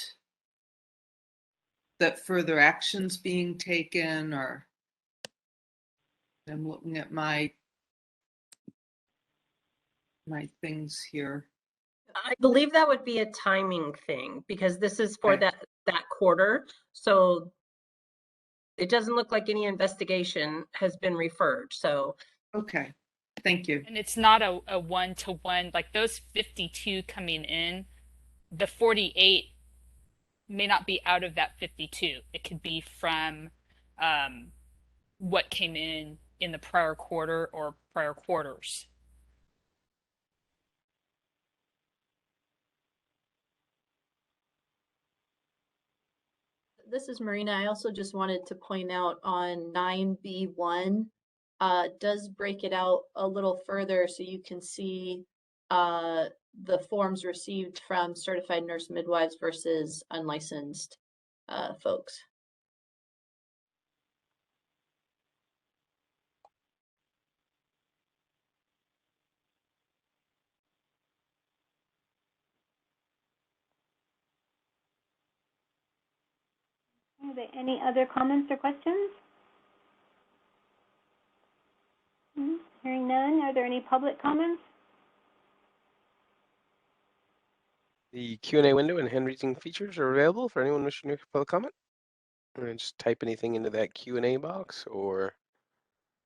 Speaker 4: further actions being taken? Or I'm looking at my things here.
Speaker 8: I believe that would be a timing thing because this is for
Speaker 4: Okay.
Speaker 8: that quarter. So it doesn't look like any investigation has been referred. So
Speaker 4: Okay, thank you.
Speaker 9: And it's not a one-to-one, like those 52 coming in, the 48 may not be out of that 52. It could be from what came in the prior quarter or prior quarters.
Speaker 3: This is Marina. I also just wanted to point out on 9B1 does break it out a little further so you can see the forms received from certified nurse midwives versus unlicensed folks.
Speaker 2: Are there any other comments or questions? Hearing none, are there any public comments?
Speaker 1: The Q&A window and hand-raising features are available for anyone wishing to make a public comment. Just type anything into that Q&A box or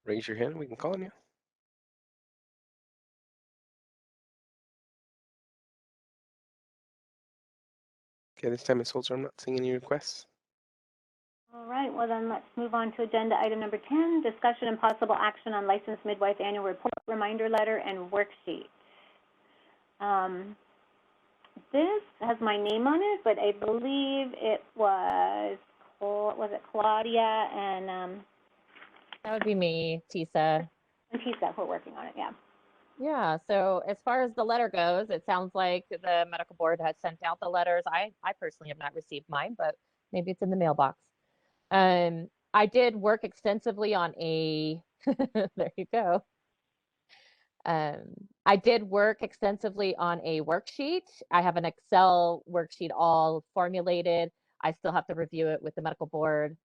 Speaker 1: raise your hand. We can call on you. Okay, this time, Ms. Holzer, I'm not seeing any requests.
Speaker 2: All right, well then let's move on to agenda item number 10, discussion and possible action on licensed midwife annual report, reminder letter, and worksheet. This has my name on it, but I believe it was it Claudia and
Speaker 5: That would be me, Tisa.
Speaker 2: Tisa who are working on it, yeah.
Speaker 5: Yeah, so as far as the letter goes, it sounds like the medical board has sent out the letters. I personally have not received mine, but maybe it's in the mailbox. I did work extensively on a, there you go. I did work extensively on a worksheet. I have an Excel worksheet all formulated. I still have to review it with the medical board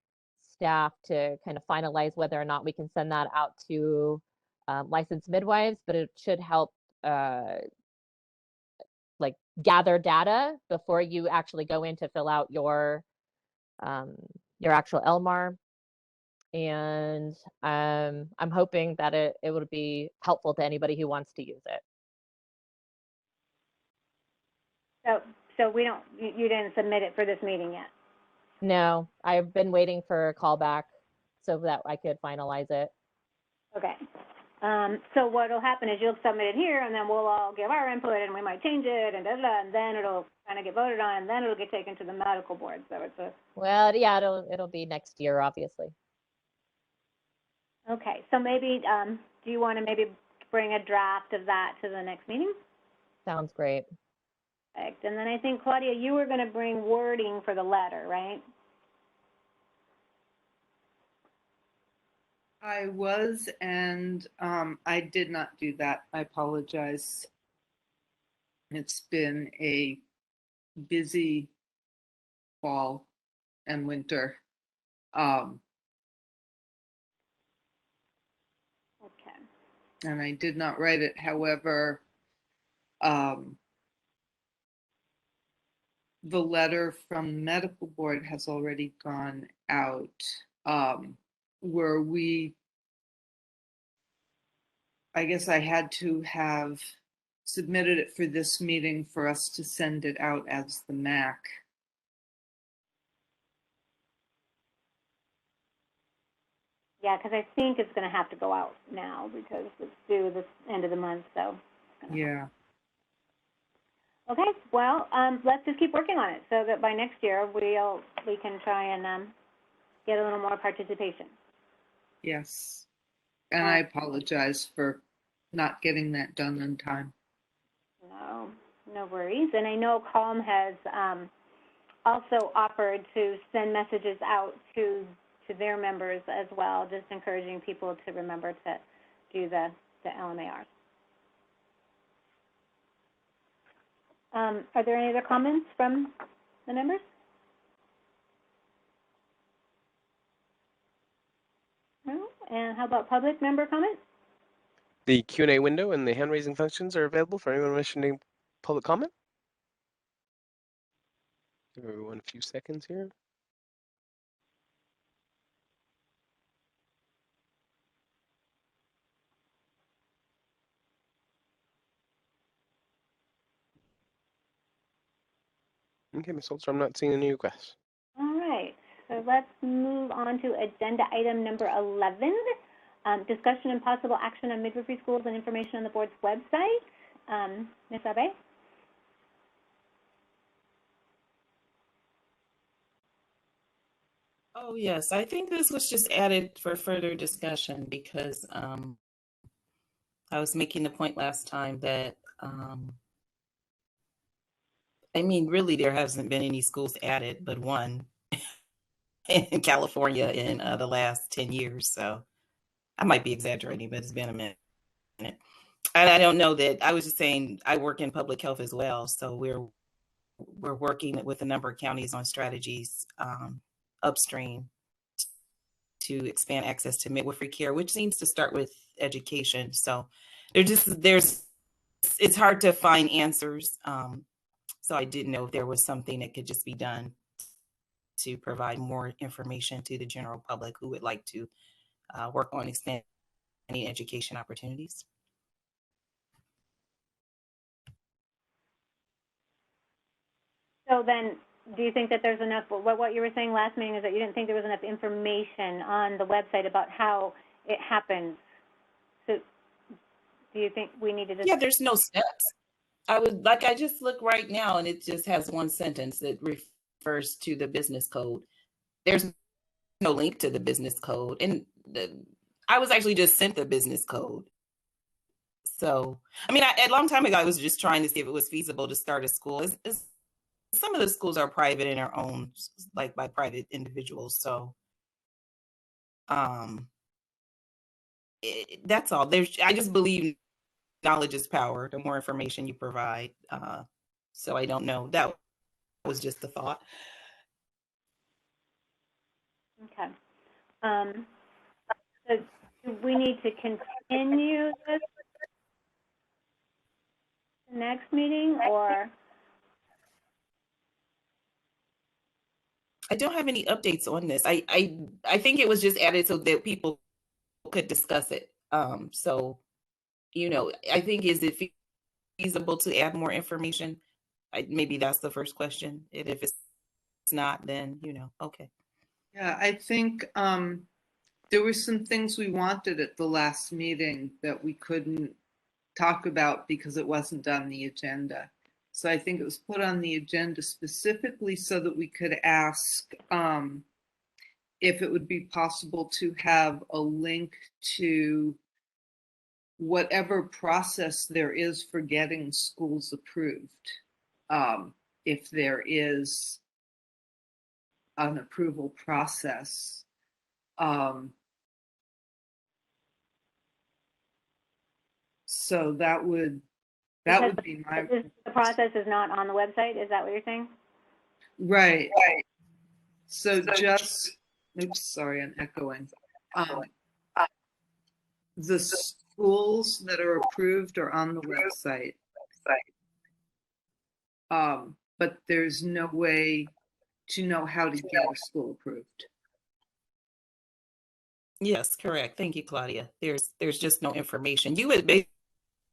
Speaker 5: staff to kind of finalize whether or not we can send that out to licensed midwives, but it should help like gather data before you actually go in to fill out your actual LMAR. And I'm hoping that it would be helpful to anybody who wants to use it.
Speaker 2: So you didn't submit it for this meeting yet?
Speaker 5: No, I've been waiting for a call back so that I could finalize it.
Speaker 2: Okay. So what will happen is you'll submit it here, and then we'll all give our input, and we might change it, and and then it'll kind of get voted on, and then it'll get taken to the medical board. So it's a.
Speaker 5: Well, yeah, it'll be next year, obviously.
Speaker 2: Okay, so maybe do you want to maybe bring a draft of that to the next meeting?
Speaker 5: Sounds great.
Speaker 2: Perfect. And then I think, Claudia, you were going to bring wording for the letter, right?
Speaker 4: I was, and I did not do that. I apologize. It's been a busy fall and winter.
Speaker 2: Okay.
Speaker 4: And I did not write it. However, the letter from medical board has already gone out, where we I guess I had to have submitted it for this meeting for us to send it out as the MAC.
Speaker 2: Yeah, because I think it's going to have to go out now because it's due this end of the month, so.
Speaker 4: Yeah.
Speaker 2: Okay, well, let's just keep working on it so that by next year we can try and get a little more participation.
Speaker 4: Yes. And I apologize for not getting that done in time.
Speaker 2: No, no worries. And I know Quorum has also offered to send messages out to their members as well, just encouraging people to remember to do the LMARs. Are there any other comments from the members? No? And how about public member comments?
Speaker 1: The Q&A window and the hand-raising functions are available for anyone wishing to public comment. Give everyone a few seconds here. Okay, Ms. Holzer, I'm not seeing any requests.
Speaker 2: All right, so let's move on to agenda item number 11, discussion and possible action on midwifery schools and information on the board's website. Ms. Abe?
Speaker 12: Oh, yes, I think this was just added for further discussion because I was making the point last time that, I mean, really, there hasn't been any schools added but one in California in the last 10 years. So I might be exaggerating, but it's been a minute. And I don't know that, I was just saying, I work in public health as well. So we're working with a number of counties on strategies upstream to expand access to midwifery care, which seems to start with education. So it's hard to find answers. So I didn't know if there was something that could just be done to provide more information to the general public who would like to work on expanding education opportunities.
Speaker 2: So then, do you think that there's enough, what you were saying last meeting is that you didn't think there was enough information on the website about how it happens? So do you think we need to just...
Speaker 12: Yeah, there's no steps. I just look right now and it just has one sentence that refers to the business code. There's no link to the business code. And I was actually just sent the business code. So, I mean, a long time ago, I was just trying to see if it was feasible to start a school. Some of the schools are private and are owned like by private individuals. So, that's all. I just believe knowledge is power. The more information you provide. So I don't know. That was just the thought.
Speaker 2: Okay. So do we need to continue this next meeting, or?
Speaker 12: I don't have any updates on this. I think it was just added so that people could discuss it. So, you know, I think, is it feasible to add more information? Maybe that's the first question. And if it's not, then, you know, okay.
Speaker 4: Yeah, I think there were some things we wanted at the last meeting that we couldn't talk about because it wasn't on the agenda. So I think it was put on the agenda specifically so that we could ask if it would be possible to have a link to whatever process there is for getting schools approved. If there is an approval process. So that would be my...
Speaker 2: The process is not on the website, is that what you're saying?
Speaker 4: Right. So just, oops, sorry, I'm echoing. The schools that are approved are on the website. But there's no way to know how to get a school approved.
Speaker 12: Yes, correct. Thank you, Claudia. There's just no information. You would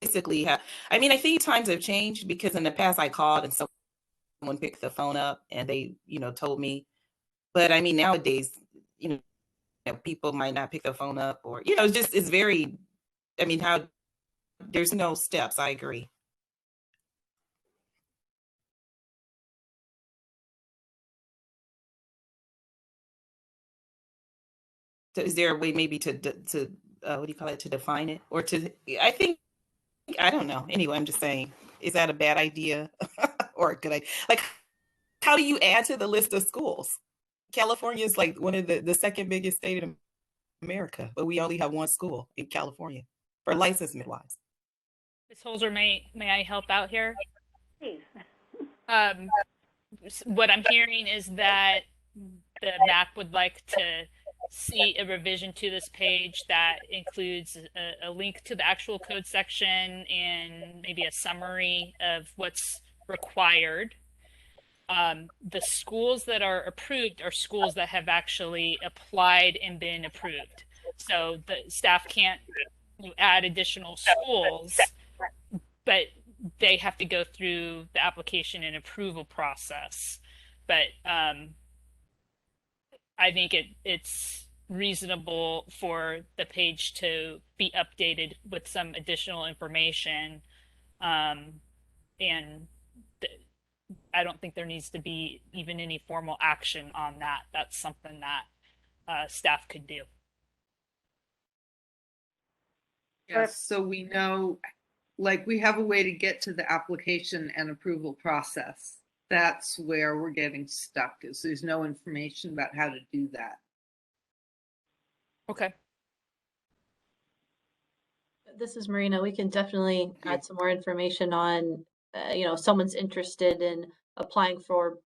Speaker 12: basically have, I mean, I think times have changed because in the past I called and someone picked the phone up and they, told me. But I mean, nowadays, you people might not pick the phone up or, it's very, I mean, how there's no steps. I agree. So is there a way maybe to what do you call it, to define it or I don't know. Anyway, I'm just saying, is that a bad idea or a good idea? Like, how do you add to the list of schools? California is like one of the second biggest state in America, but we only have one school in California for licensed midwives.
Speaker 9: Ms. Holzer, may I help out here?
Speaker 2: Please.
Speaker 9: What I'm hearing is that the MAC would like to see a revision to this page that includes a link to the actual code section and maybe a summary of what's required. The schools that are approved are schools that have actually applied and been approved. So the staff can't add additional schools, but they have to go through the application and approval process. But I think it's reasonable for the page to be updated with some additional information. And I don't think there needs to be even any formal action on that. That's something that staff could do.
Speaker 4: Yes, so we know, like, we have a way to get to the application and approval process. That's where we're getting stuck, is there's no information about how to do that.
Speaker 9: Okay.
Speaker 3: This is Marina. We can definitely add some more information on, if someone's interested in applying for,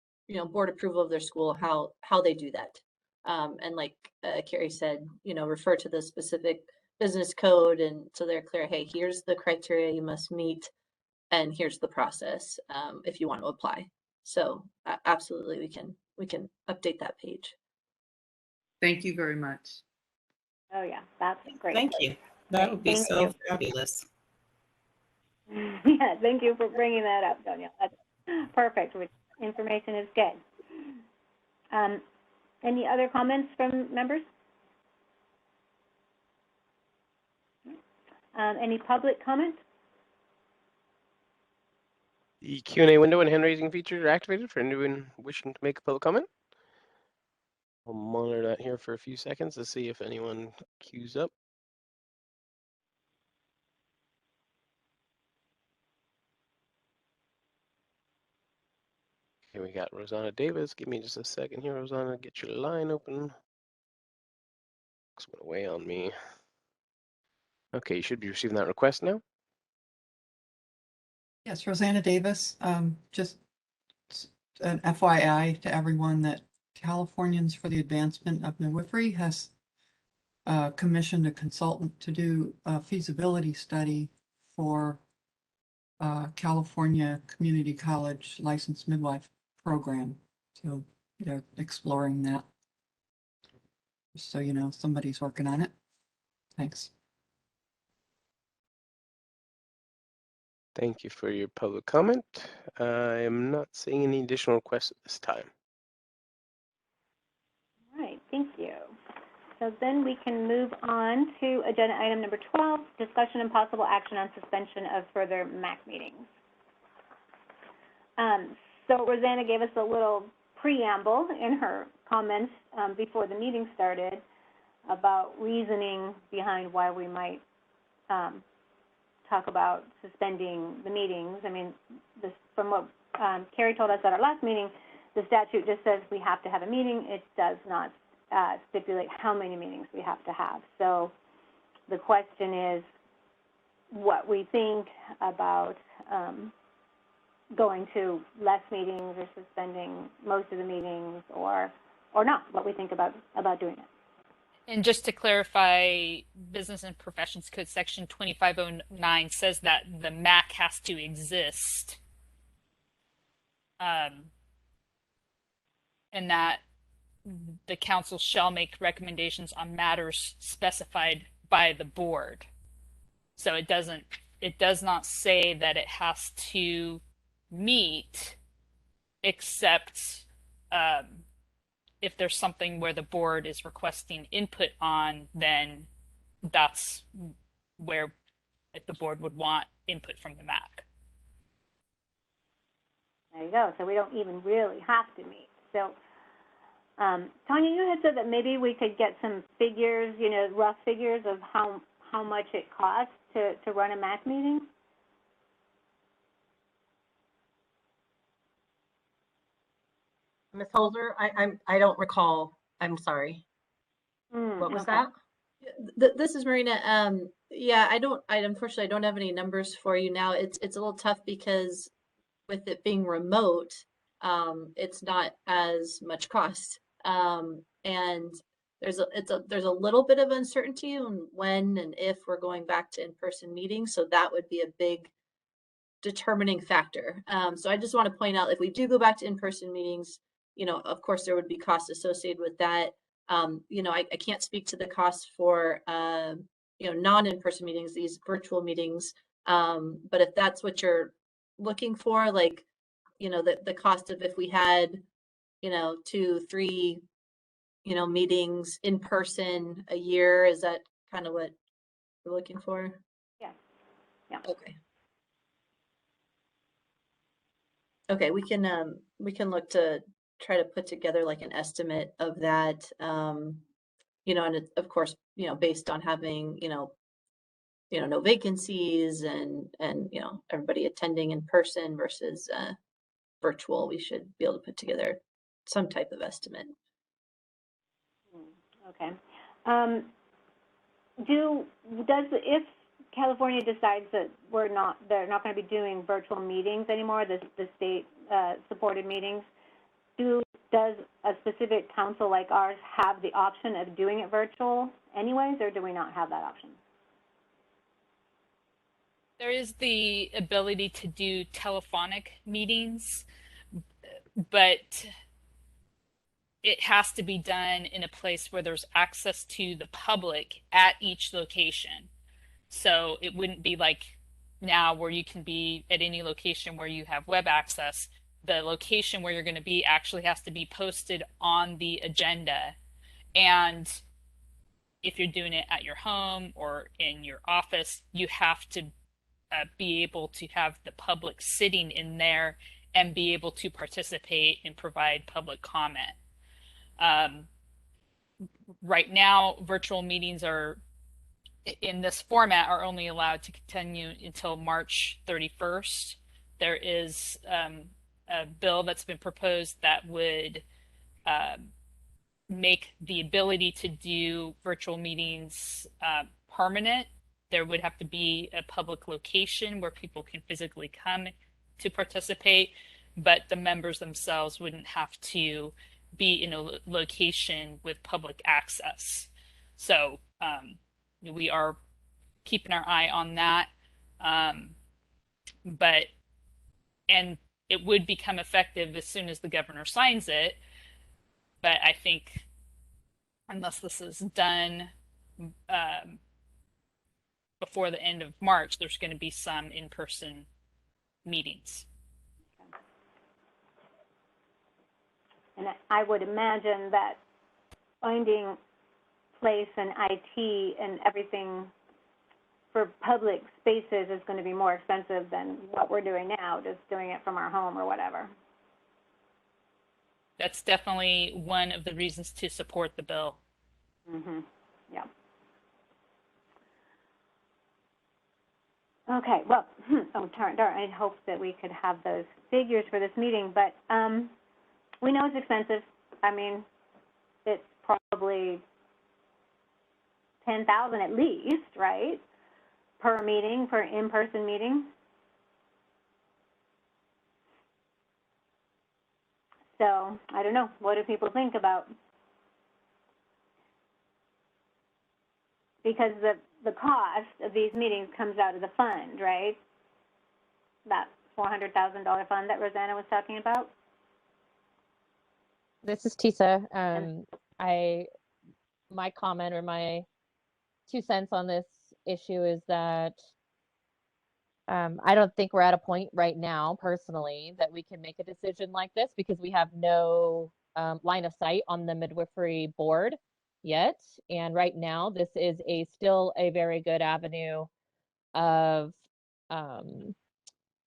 Speaker 3: board approval of their school, how they do that. And like Carrie said, refer to the specific business code, and so they're clear, hey, here's the criteria you must meet, and here's the process if you want to apply. So absolutely, we can update that page.
Speaker 4: Thank you very much.
Speaker 2: Oh yeah, that's great.
Speaker 12: Thank you. That would be so fabulous.
Speaker 2: Yeah, thank you for bringing that up, Danielle. That's perfect. Information is good. Any other comments from members? Any public comment?
Speaker 1: The Q&A window and hand-raising features are activated for anyone wishing to make a public comment. I'll monitor that here for a few seconds to see if anyone queues up. Okay, we got Rosanna Davis. Give me just a second here, Rosanna. Get your line open. Looks went away on me. Okay, you should be receiving that request now.
Speaker 6: Yes, Rosanna Davis. Just an FYI to everyone that Californians for the Advancement of Midwifery has commissioned a consultant to do a feasibility study for California Community College licensed midwife program. So they're exploring that. Just so you know, somebody's working on it. Thanks.
Speaker 1: Thank you for your public comment. I am not seeing any additional requests at this time.
Speaker 2: All right, thank you. So then we can move on to agenda item number 12, discussion and possible action on suspension of further MAC meetings. So Rosanna gave us a little preamble in her comments before the meeting started about reasoning behind why we might talk about suspending the meetings. I mean, from what Carrie told us at our last meeting, the statute just says we have to have a meeting. It does not stipulate how many meetings we have to have. So the question is what we think about going to less meetings or suspending most of the meetings or not, what we think about doing it.
Speaker 9: And just to clarify, Business and Professions Code Section 2509 says that the MAC has to exist. And that the council shall make recommendations on matters specified by the board. So it does not say that it has to meet, except if there's something where the board is requesting input on, then that's where the board would want input from the MAC.
Speaker 2: There you go. So we don't even really have to meet. So, Tanya, you had said that maybe we could get some figures, you know, rough figures of how much it costs to run a MAC meeting.
Speaker 8: Ms. Holder, I don't recall. I'm sorry. What was that?
Speaker 3: This is Marina. Yeah, I unfortunately don't have any numbers for you now. It's a little tough because with it being remote, it's not as much cost. And there's a little bit of uncertainty on when and if we're going back to in-person meetings. So that would be a big determining factor. So I just want to point out, if we do go back to in-person meetings, you know, of course there would be costs associated with that. You know, I can't speak to the cost for, you know, non-in-person meetings, these virtual meetings. But if that's what you're looking for, like, you know, the cost of if we had, you know, 2-3, you know, meetings in person a year, is that kind of what you're looking for?
Speaker 2: Yeah. Yeah.
Speaker 3: Okay. Okay, we can look to try to put together like an estimate of that, you know, and it's, of course, you know, based on having, you know, no vacancies and you know, everybody attending in person versus virtual, we should be able to put together some type of estimate.
Speaker 2: Okay. If California decides that they're not going to be doing virtual meetings anymore, the state supported meetings, does a specific council like ours have the option of doing it virtual anyways, or do we not have that option?
Speaker 9: There is the ability to do telephonic meetings, but it has to be done in a place where there's access to the public at each location. So it wouldn't be like now where you can be at any location where you have web access. The location where you're going to be actually has to be posted on the agenda. And if you're doing it at your home or in your office, you have to be able to have the public sitting in there and be able to participate and provide public comment. Right now, virtual meetings are in this format are only allowed to continue until March 31st. There is a bill that's been proposed that would make the ability to do virtual meetings permanent. There would have to be a public location where people can physically come to participate, but the members themselves wouldn't have to be in a location with public access. So we are keeping our eye on that. And it would become effective as soon as the governor signs it. But I think unless this is done before the end of March, there's going to be some in-person meetings.
Speaker 2: And I would imagine that finding place and IT and everything for public spaces is going to be more expensive than what we're doing now, just doing it from our home or whatever.
Speaker 9: That's definitely one of the reasons to support the bill.
Speaker 2: Mm-hmm. Yeah. Okay, well, oh, darn, I hope that we could have those figures for this meeting, but we know it's expensive. I mean, it's probably $10,000 at least, right? Per meeting, per in-person meeting. So, I don't know. What do people think about? Because the cost of these meetings comes out of the fund, right? That $400,000 fund that Rosanna was talking about.
Speaker 5: This is Tisa. My comment or my 2 cents on this issue is that I don't think we're at a point right now, personally, that we can make a decision like this because we have no line of sight on the midwifery board yet. And right now, this is still a very good avenue of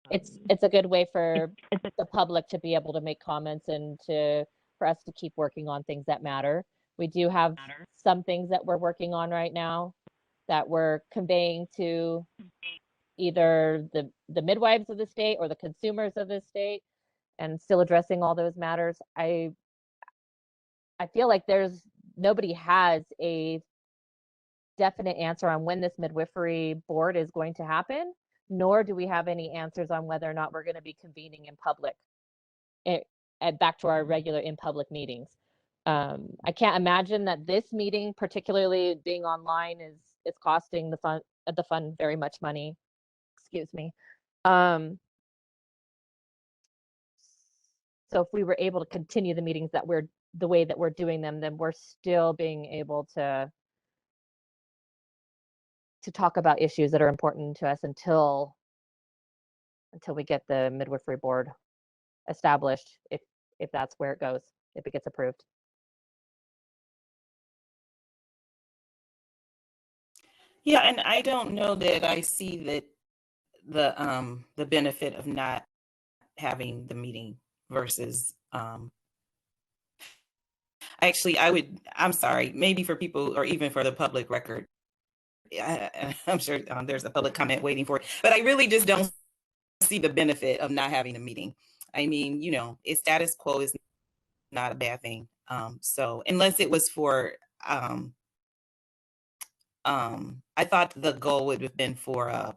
Speaker 5: it's a good way for the public to be able to make comments and for us to keep working on things that matter. We do have some things that we're working on right now that we're conveying to either the midwives of the state or the consumers of the state, and still addressing all those matters. I feel like nobody has a definite answer on when this midwifery board is going to happen, nor do we have any answers on whether or not we're going to be convening in public, back to our regular in public meetings. I can't imagine that this meeting, particularly being online, is costing the fund very much money. Excuse me. So if we were able to continue the meetings the way that we're doing them, then we're still being able to talk about issues that are important to us until we get the midwifery board established, if that's where it goes, if it gets approved.
Speaker 12: Yeah, and I don't know that I see that the benefit of not having the meeting versus actually I'm sorry, maybe for people or even for the public record, I'm sure there's a public comment waiting for it, but I really just don't see the benefit of not having a meeting. I mean, it's status quo is not a bad thing. So unless it was for I thought the goal would have been for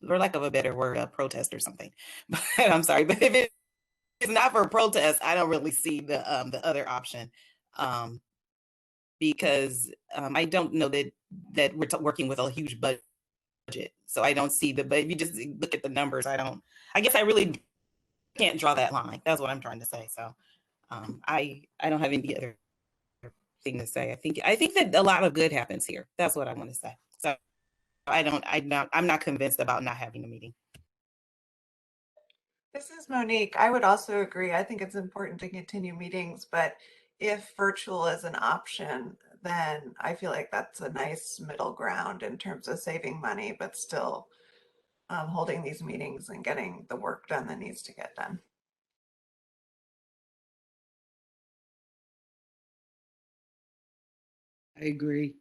Speaker 12: lack of a better word, a protest or something. But I'm sorry, but if it's not for protest, I don't really see the other option, because I don't know that we're working with a huge budget. So I don't see but if you just look at the numbers, I guess I really can't draw that line. That's what I'm trying to say. So I don't have any other thing to say. I think that a lot of good happens here. That's what I want to say. So I'm not convinced about not having a meeting.
Speaker 13: This is Monique. I would also agree. I think it's important to continue meetings, but if virtual is an option, then I feel like that's a nice middle ground in terms of saving money, but still holding these meetings and getting the work done that needs to get done.
Speaker 4: I agree.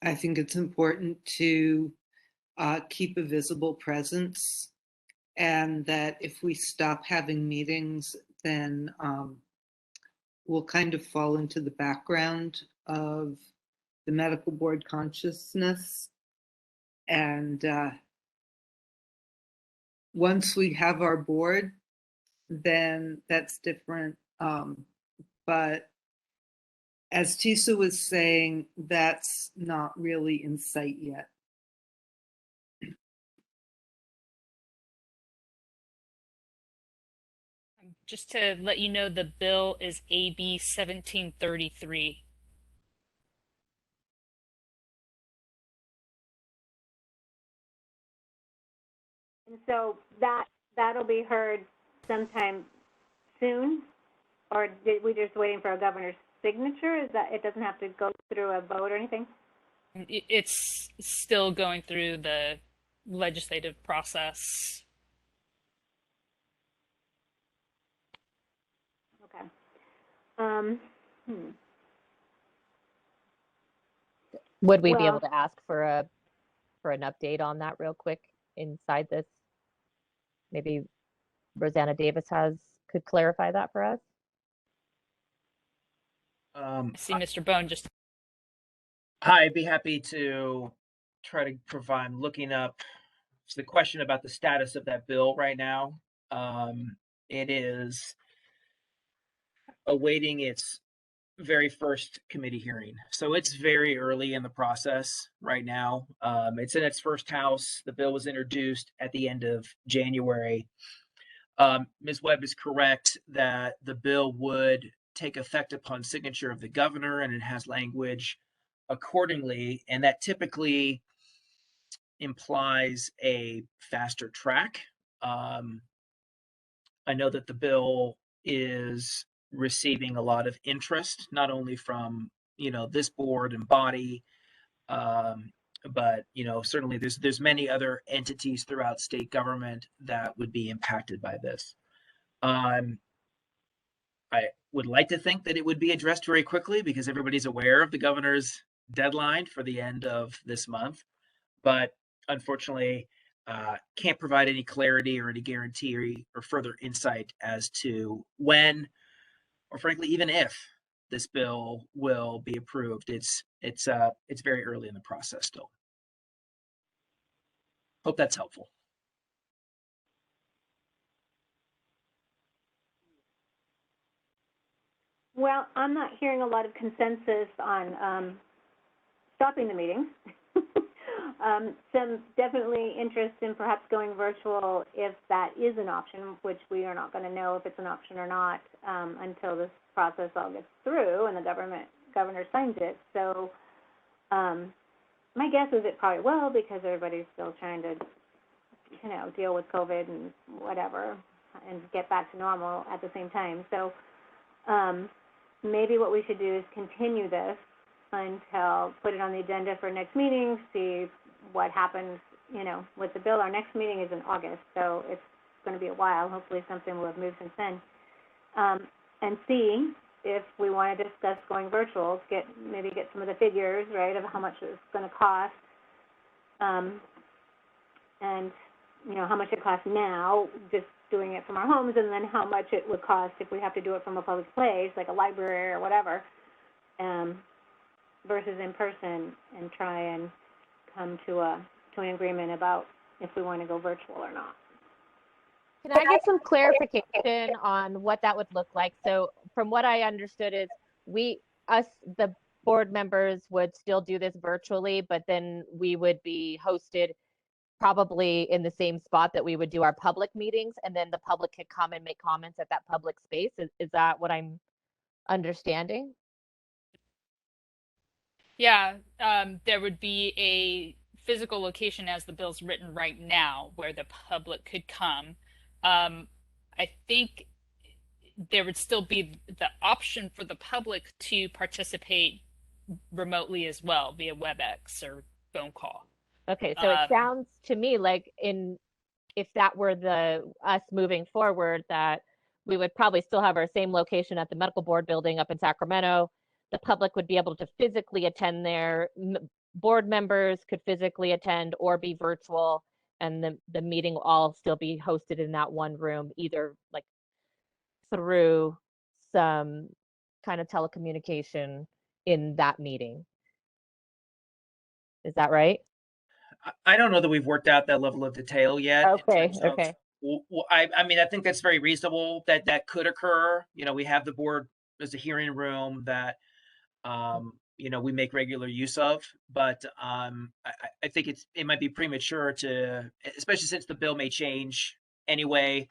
Speaker 4: I think it's important to keep a visible presence, and that if we stop having meetings, then we'll kind of fall into the background of the medical board consciousness. And once we have our board, then that's different. But as Tisa was saying, that's not really in sight yet.
Speaker 9: Just to let you know, the bill is AB 1733.
Speaker 2: And so that'll be heard sometime soon, or did we just waiting for a governor's signature? Is that it doesn't have to go through a vote or anything?
Speaker 9: It's still going through the legislative process.
Speaker 2: Okay.
Speaker 5: Would we be able to ask for an update on that real quick inside this? Maybe Rosanna Davis could clarify that for us.
Speaker 9: I see Mr. Bone just.
Speaker 10: Hi, I'd be happy to try to provide. I'm looking up the question about the status of that bill right now. It is awaiting its very first committee hearing. So it's very early in the process right now. It's in its first house. The bill was introduced at the end of January. Ms. Webb is correct that the bill would take effect upon signature of the governor, and it has language accordingly, and that typically implies a faster track. I know that the bill is receiving a lot of interest, not only from, this board and body, but, certainly there's many other entities throughout state government that would be impacted by this. I would like to think that it would be addressed very quickly because everybody's aware of the governor's deadline for the end of this month, but unfortunately, can't provide any clarity or any guarantee or further insight as to when, or frankly, even if this bill will be approved. It's very early in the process still. Hope that's helpful.
Speaker 2: Well, I'm not hearing a lot of consensus on stopping the meetings. Some definitely interest in perhaps going virtual if that is an option, which we are not going to know if it's an option or not until this process all gets through and the governor signs it. So my guess is it probably will, because everybody's still trying to, deal with COVID and whatever and get back to normal at the same time. So maybe what we should do is continue this until, put it on the agenda for next meeting, see what happens, with the bill. Our next meeting is in August, so it's going to be a while. Hopefully something will have moved since then. And see if we want to discuss going virtual, maybe get some of the figures, right, of how much it's going to cost, and, how much it costs now, just doing it from our homes, and then how much it would cost if we have to do it from a public place, like a library or whatever, versus in person, and try and come to an agreement about if we want to go virtual or not.
Speaker 5: Can I get some clarification on what that would look like? So from what I understood is the board members would still do this virtually, but then we would be hosted probably in the same spot that we would do our public meetings, and then the public could come and make comments at that public space. Is that what I'm understanding?
Speaker 9: Yeah, there would be a physical location as the bill's written right now where the public could come. I think there would still be the option for the public to participate remotely as well via WebEx or phone call.
Speaker 5: Okay, so it sounds to me like if that were us moving forward, that we would probably still have our same location at the medical board building up in Sacramento. The public would be able to physically attend there. Board members could physically attend or be virtual, and the meeting will all still be hosted in that one room, either like through some kind of telecommunication in that meeting. Is that right?
Speaker 10: I don't know that we've worked out that level of detail yet.
Speaker 5: Okay, okay.
Speaker 10: I mean, I think that's very reasonable that could occur. We have the board as a hearing room that, we make regular use of, but I think it might be premature to, especially since the bill may change anyway.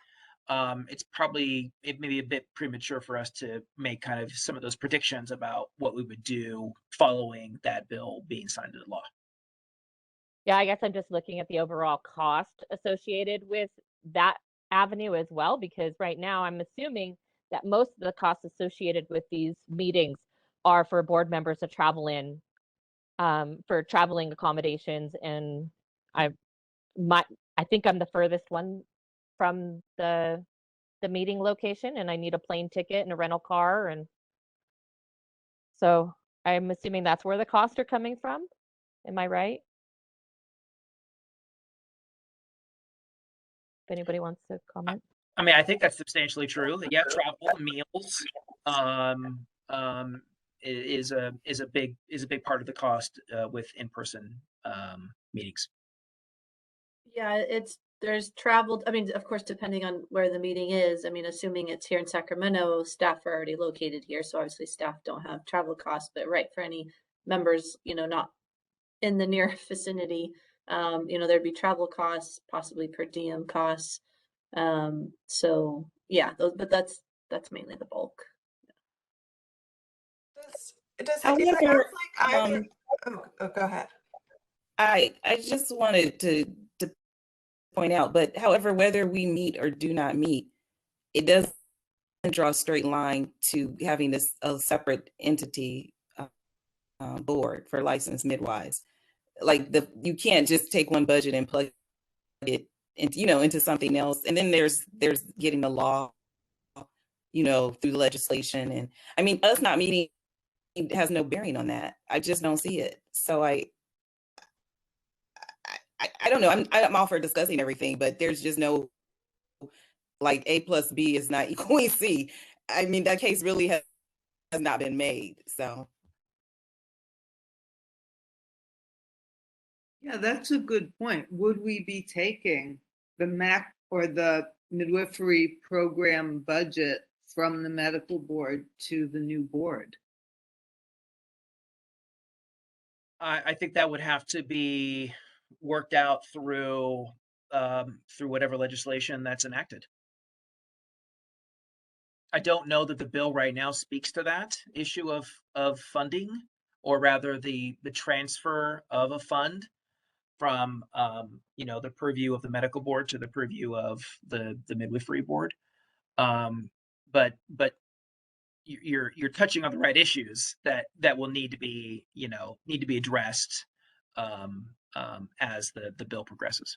Speaker 10: It may be a bit premature for us to make kind of some of those predictions about what we would do following that bill being signed into law.
Speaker 5: Yeah, I guess I'm just looking at the overall cost associated with that avenue as well, because right now I'm assuming that most of the costs associated with these meetings are for board members to travel in, for traveling accommodations. And I think I'm the furthest one from the meeting location, and I need a plane ticket and a rental car. And so I'm assuming that's where the costs are coming from. Am I right? If anybody wants to comment.
Speaker 10: I mean, I think that's substantially true. Yeah, travel, meals, is a big part of the cost with in-person meetings.
Speaker 3: Yeah, there's travel. I mean, of course, depending on where the meeting is. I mean, assuming it's here in Sacramento, staff are already located here, so obviously staff don't have travel costs. But right, for any members, not in the near vicinity, there'd be travel costs, possibly per diem costs. So yeah, but that's mainly the bulk.
Speaker 13: It sounds
Speaker 12: However,
Speaker 13: like I would, go ahead.
Speaker 12: I just wanted to point out, but however, whether we meet or do not meet, it doesn't draw a straight line to having this a separate entity board for licensed midwives. Like you can't just take one budget and plug it into, into something else. And then there's getting the law, through legislation. And I mean, us not meeting has no bearing on that. I just don't see it. So I don't know. I'm all for discussing everything, but there's just no, like, A plus B is not equaling C. I mean, that case really has not been made. So
Speaker 4: Yeah, that's a good point. Would we be taking the MAC or the midwifery program budget from the medical board to the new board?
Speaker 10: I think that would have to be worked out through whatever legislation that's enacted. I don't know that the bill right now speaks to that issue of funding, or rather the transfer of a fund from the purview of the medical board to the purview of the midwifery board. But you're touching on the right issues that will need to be addressed as the bill progresses.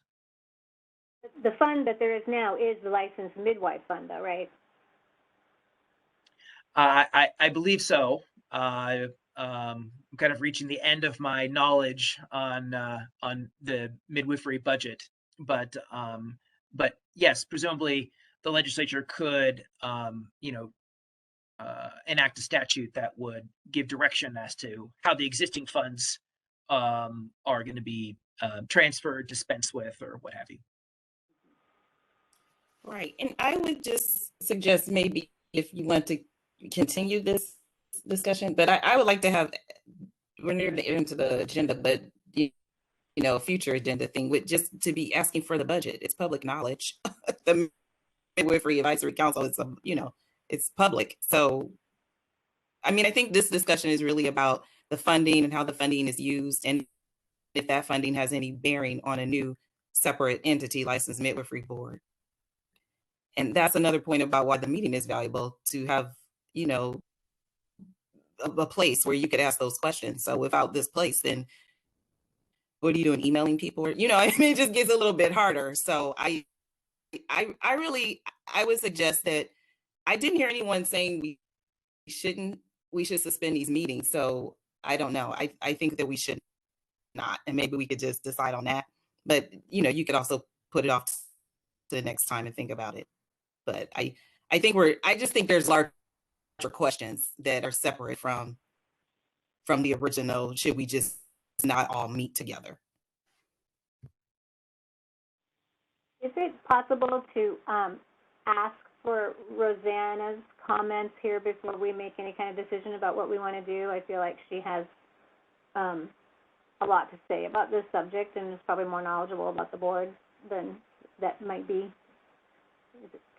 Speaker 2: The fund that there is now is the licensed midwife fund, though, right?
Speaker 10: I believe so. I'm kind of reaching the end of my knowledge on the midwifery budget, but yes, presumably the legislature could enact a statute that would give direction as to how the existing funds are going to be transferred, dispensed with, or what have you.
Speaker 12: right. And I would just suggest maybe if you want to continue this discussion, but I would like to have, we're near the end of the agenda, but a future agenda thing would just to be asking for the budget. It's public knowledge. The Midwifery Advisory Council is, it's public. So, I mean, I think this discussion is really about the funding and how the funding is used, and if that funding has any bearing on a new separate entity, licensed midwifery board. And that's another point about why the meeting is valuable, to have, a place where you could ask those questions. So without this place, then what are you doing? Emailing people? I mean, it just gets a little bit harder. So I would suggest that I didn't hear anyone saying we should suspend these meetings. So I don't know. I think that we should not, and maybe we could just decide on that. But you could also put it off to the next time and think about it. But I just think there's larger questions that are separate from the original. Should we just not all meet together?
Speaker 2: Is it possible to ask for Rosanna's comments here before we make any kind of decision about what we want to do? I feel like she has a lot to say about this subject and is probably more knowledgeable about the board than that might be.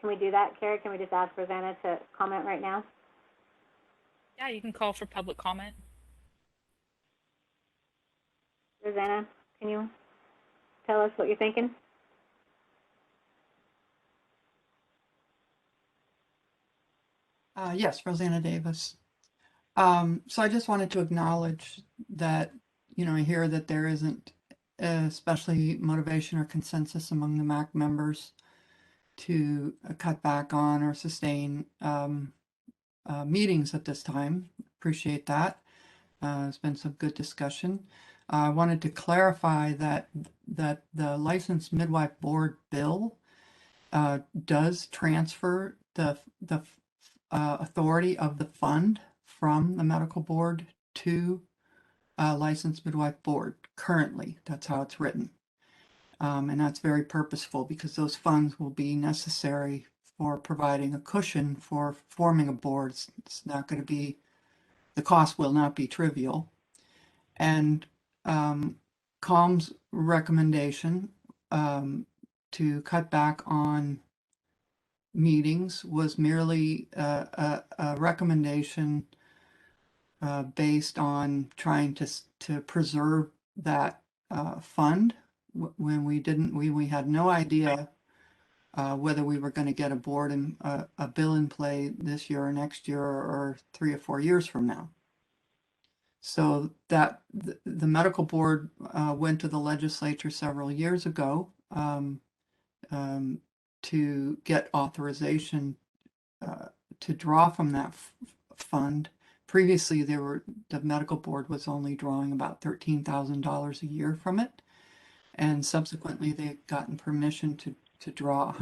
Speaker 2: Can we do that, Kara? Can we just ask Rosanna to comment right now?
Speaker 9: Yeah, you can call for public comment.
Speaker 2: Rosanna, can you tell us what you're thinking?
Speaker 6: Yes, Rosanna Davis. So I just wanted to acknowledge that, I hear that there isn't especially motivation or consensus among the MAC members to cut back on or sustain meetings at this time. Appreciate that. There's been some good discussion. I wanted to clarify that the licensed midwife board bill does transfer the authority of the fund from the medical board to licensed midwife board. Currently, that's how it's written. And that's very purposeful because those funds will be necessary for providing a cushion for forming a board. It's not going to be, the cost will not be trivial. And COM's recommendation to cut back on meetings was merely a recommendation based on trying to preserve that fund when we had no idea whether we were going to get a board and a bill in play this year or next year or 3 or 4 years from now. So that the medical board went to the legislature several years ago to get authorization to draw from that fund. Previously, the medical board was only drawing about $13,000 a year from it, and subsequently they've gotten permission to draw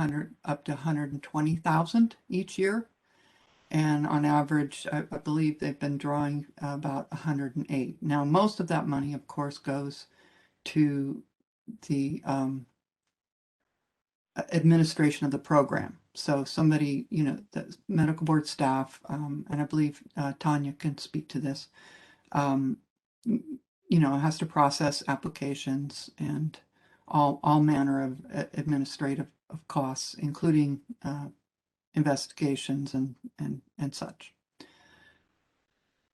Speaker 6: up to 120,000 each year. And on average, I believe they've been drawing about 108. Now, most of that money, of course, goes to the administration of the program. So somebody, the medical board staff, and I believe Tanya can speak to this, has to process applications and all manner of administrative costs, including investigations and such.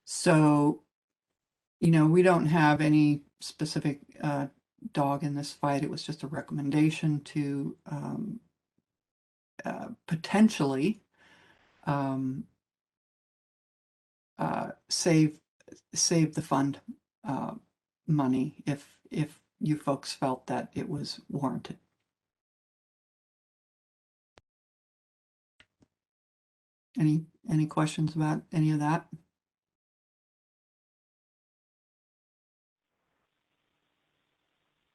Speaker 6: So, we don't have any specific dog in this fight. It was just a recommendation to potentially save the fund money if you folks felt that it was warranted. Any questions about any of that?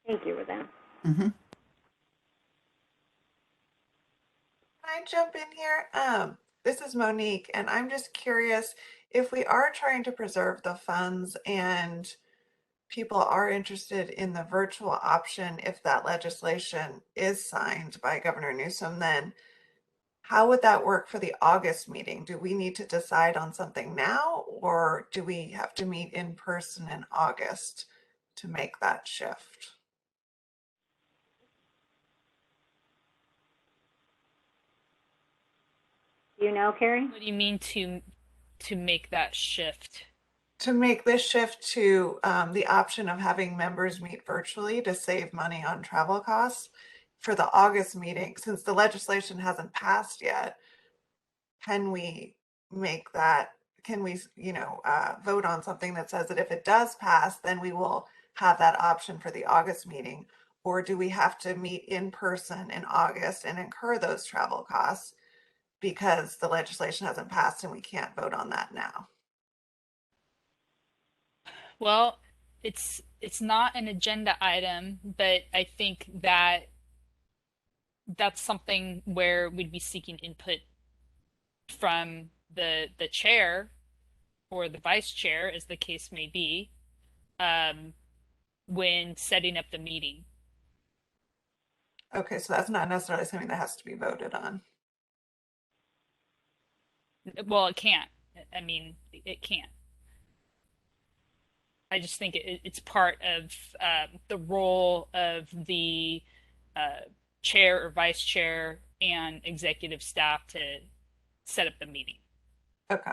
Speaker 2: Thank you, Roseanne.
Speaker 6: Mm-hmm.
Speaker 13: Can I jump in here? This is Monique, and I'm just curious if we are trying to preserve the funds and people are interested in the virtual option, if that legislation is signed by Governor Newsom, then how would that work for the August meeting? Do we need to decide on something now, or do we have to meet in person in August to make that shift?
Speaker 2: Do you know, Carrie?
Speaker 9: What do you mean to make that shift?
Speaker 13: To make this shift to the option of having members meet virtually to save money on travel costs for the August meeting, since the legislation hasn't passed yet, can we make that, can we, vote on something that says that if it does pass, then we will have that option for the August meeting? Or do we have to meet in person in August and incur those travel costs because the legislation hasn't passed and we can't vote on that now?
Speaker 9: Well, it's not an agenda item, but I think that that's something where we'd be seeking input from the chair or the vice chair, as the case may be, when setting up the meeting.
Speaker 13: Okay, so that's not necessarily something that has to be voted on.
Speaker 9: Well, it can't. I mean, it can't. I just think it's part of the role of the chair or vice chair and executive staff to set up the meeting.
Speaker 13: Okay.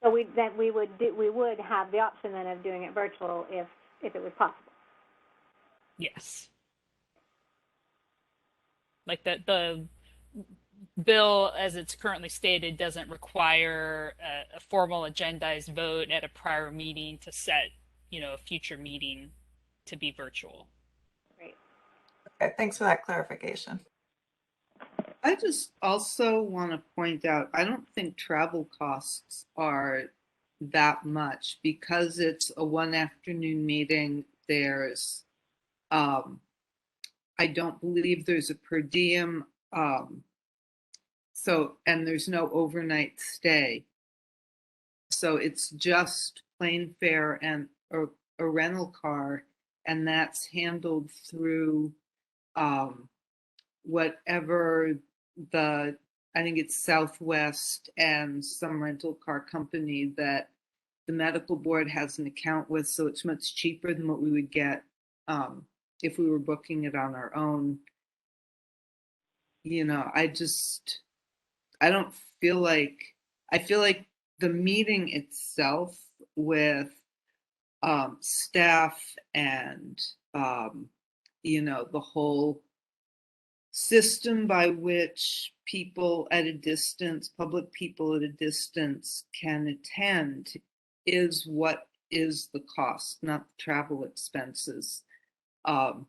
Speaker 2: So we would have the option then of doing it virtual if it was possible.
Speaker 9: Yes. Like the bill, as it's currently stated, doesn't require a formal agendized vote at a prior meeting to set, a future meeting to be virtual.
Speaker 2: Great.
Speaker 13: Okay, thanks for that clarification.
Speaker 4: I just also want to point out, I don't think travel costs are that much because it's a one afternoon meeting. There's, I don't believe there's a per diem. And there's no overnight stay. So it's just plane fare and a rental car, and that's handled through whatever I think it's Southwest and some rental car company that the medical board has an account with. So it's much cheaper than what we would get if we were booking it on our own. you know, I don't feel like, I feel like the meeting itself with staff and, you know, the whole system by which people at a distance, public people at a distance can attend is what is the cost, not travel expenses. But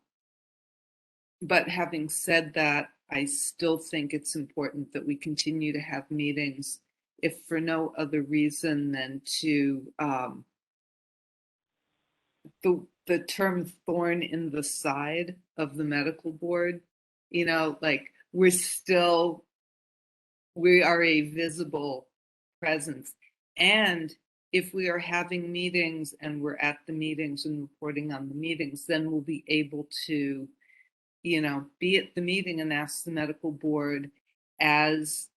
Speaker 4: having said that, I still think it's important that we continue to have meetings, if for no other reason than to, the term thorn in the side of the medical board, you know, like we are a visible presence. And if we are having meetings and we're at the meetings and reporting on the meetings, then we'll be able to, you know, be at the meeting and ask the medical board as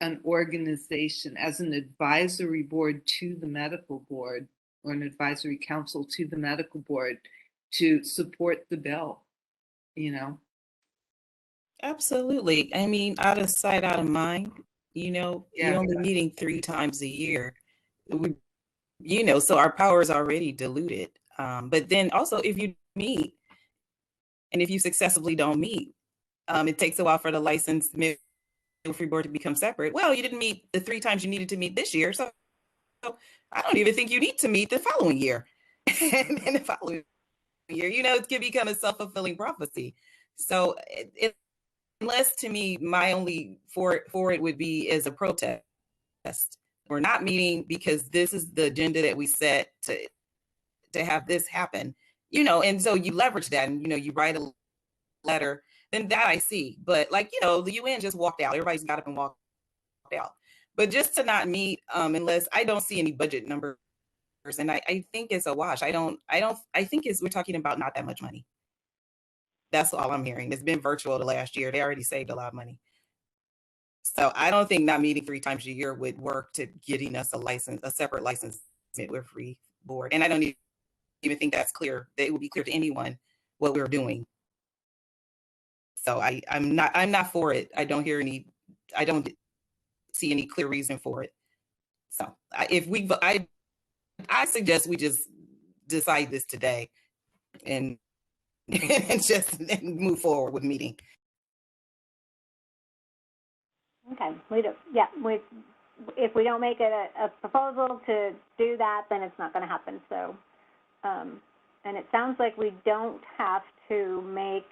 Speaker 4: an organization, as an advisory board to the medical board, or an advisory council to the medical board, to support the bill, you know?
Speaker 12: Absolutely. I mean, out of sight, out of mind, you know,
Speaker 4: Yeah.
Speaker 12: you're only meeting 3 times a year. We, you know, so our power is already diluted. But then also if you meet and if you successfully don't meet, it takes a while for the licensed midwifery board to become separate. Well, you didn't meet the 3 times you needed to meet this year. So I don't even think you need to meet the following year. And the following year, you know, it can become a self-fulfilling prophecy. So unless, to me, my only for it would be as a protest. We're not meeting because this is the agenda that we set to have this happen, you know, and so you leverage that and, you know, you write a letter, then that I see. But like, you know, the UN just walked out. Everybody's got up and walked out. But just to not meet unless I don't see any budget numbers, and I think it's a wash. I think we're talking about not that much money. That's all I'm hearing. It's been virtual the last year. They already saved a lot of money. So I don't think not meeting 3 times a year would work to getting us a separate license midwifery board. And I don't even think that's clear. That it would be clear to anyone what we're doing. So I'm not for it. I don't see any clear reason for it. So I suggest we just decide this today and just move forward with meeting.
Speaker 2: Okay, if we don't make it a proposal to do that, then it's not going to happen. So, and it sounds like we don't have to make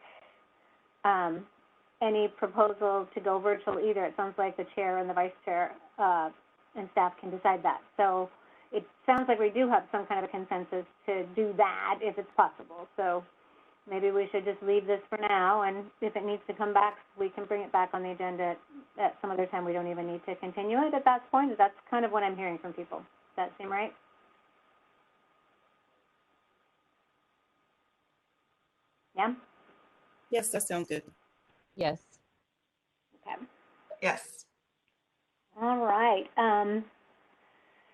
Speaker 2: any proposal to go virtual either. It sounds like the chair and the vice chair and staff can decide that. So it sounds like we do have some kind of a consensus to do that if it's possible. So maybe we should just leave this for now, and if it needs to come back, we can bring it back on the agenda at some other time. We don't even need to continue it at that point. That's kind of what I'm hearing from people. Does that seem right? Yeah?
Speaker 12: Yes, that sounds good.
Speaker 5: Yes.
Speaker 2: Okay.
Speaker 13: Yes.
Speaker 2: All right.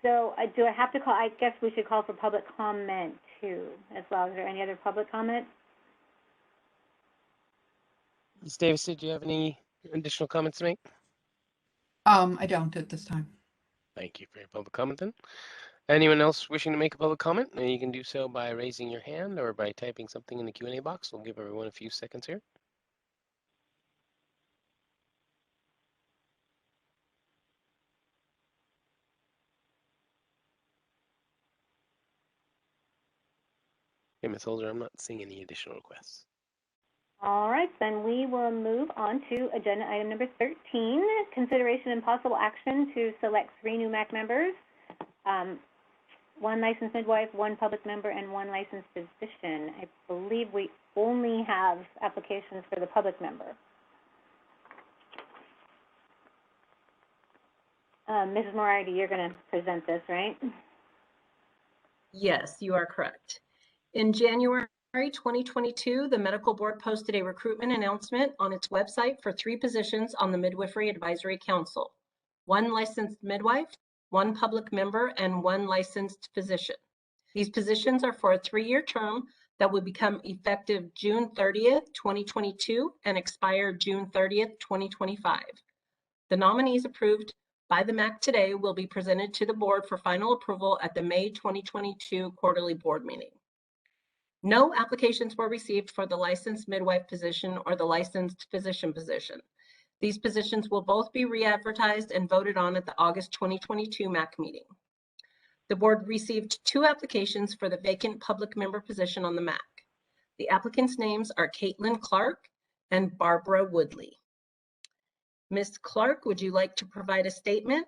Speaker 2: So do I have to call? I guess we should call for public comment too as well. Is there any other public comment?
Speaker 1: Ms. Davis, did you have any additional comments to make?
Speaker 6: I don't at this time.
Speaker 1: Thank you for your public comment then. Anyone else wishing to make a public comment? You can do so by raising your hand or by typing something in the Q&A box. We'll give everyone a few seconds here. Okay, Ms. Holzer, I'm not seeing any additional requests.
Speaker 2: All right, then we will move on to agenda item number 13, consideration and possible action to select 3 new MAC members, 1 licensed midwife, 1 public member, and 1 licensed physician. I believe we only have applications for the public member. Mrs. Moriarty, you're going to present this, right?
Speaker 8: Yes, you are correct. In January 2022, the medical board posted a recruitment announcement on its website for 3 positions on the Midwifery Advisory Council: 1 licensed midwife, 1 public member, and 1 licensed physician. These positions are for a 3-year term that will become effective June 30th, 2022 and expire June 30th, 2025. The nominees approved by the MAC today will be presented to the board for final approval at the May 2022 quarterly board meeting. No applications were received for the licensed midwife position or the licensed physician position. These positions will both be re-advertised and voted on at the August 2022 MAC meeting. The board received 2 applications for the vacant public member position on the MAC. The applicants' names are Caitlin Clark and Barbara Woodley. Ms. Clark, would you like to provide a statement?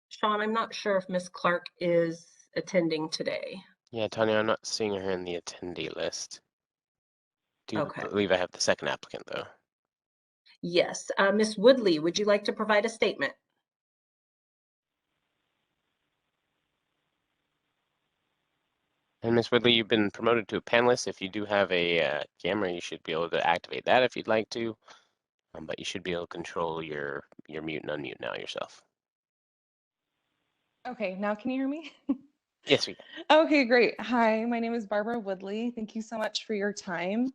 Speaker 8: Sean, I'm not sure if Ms. Clark is attending today.
Speaker 1: Yeah, Tanya, I'm not seeing her in the attendee list. Do
Speaker 8: Okay.
Speaker 1: believe I have the second applicant, though.
Speaker 8: Yes. Ms. Woodley, would you like to provide a statement?
Speaker 1: And Ms. Woodley, you've been promoted to a panelist. If you do have a camera, you should be able to activate that if you'd like to. But you should be able to control your mute and unmute now yourself.
Speaker 14: Okay, now can you hear me?
Speaker 1: Yes, we can.
Speaker 14: Okay, great. Hi, my name is Barbara Woodley. Thank you so much for your time.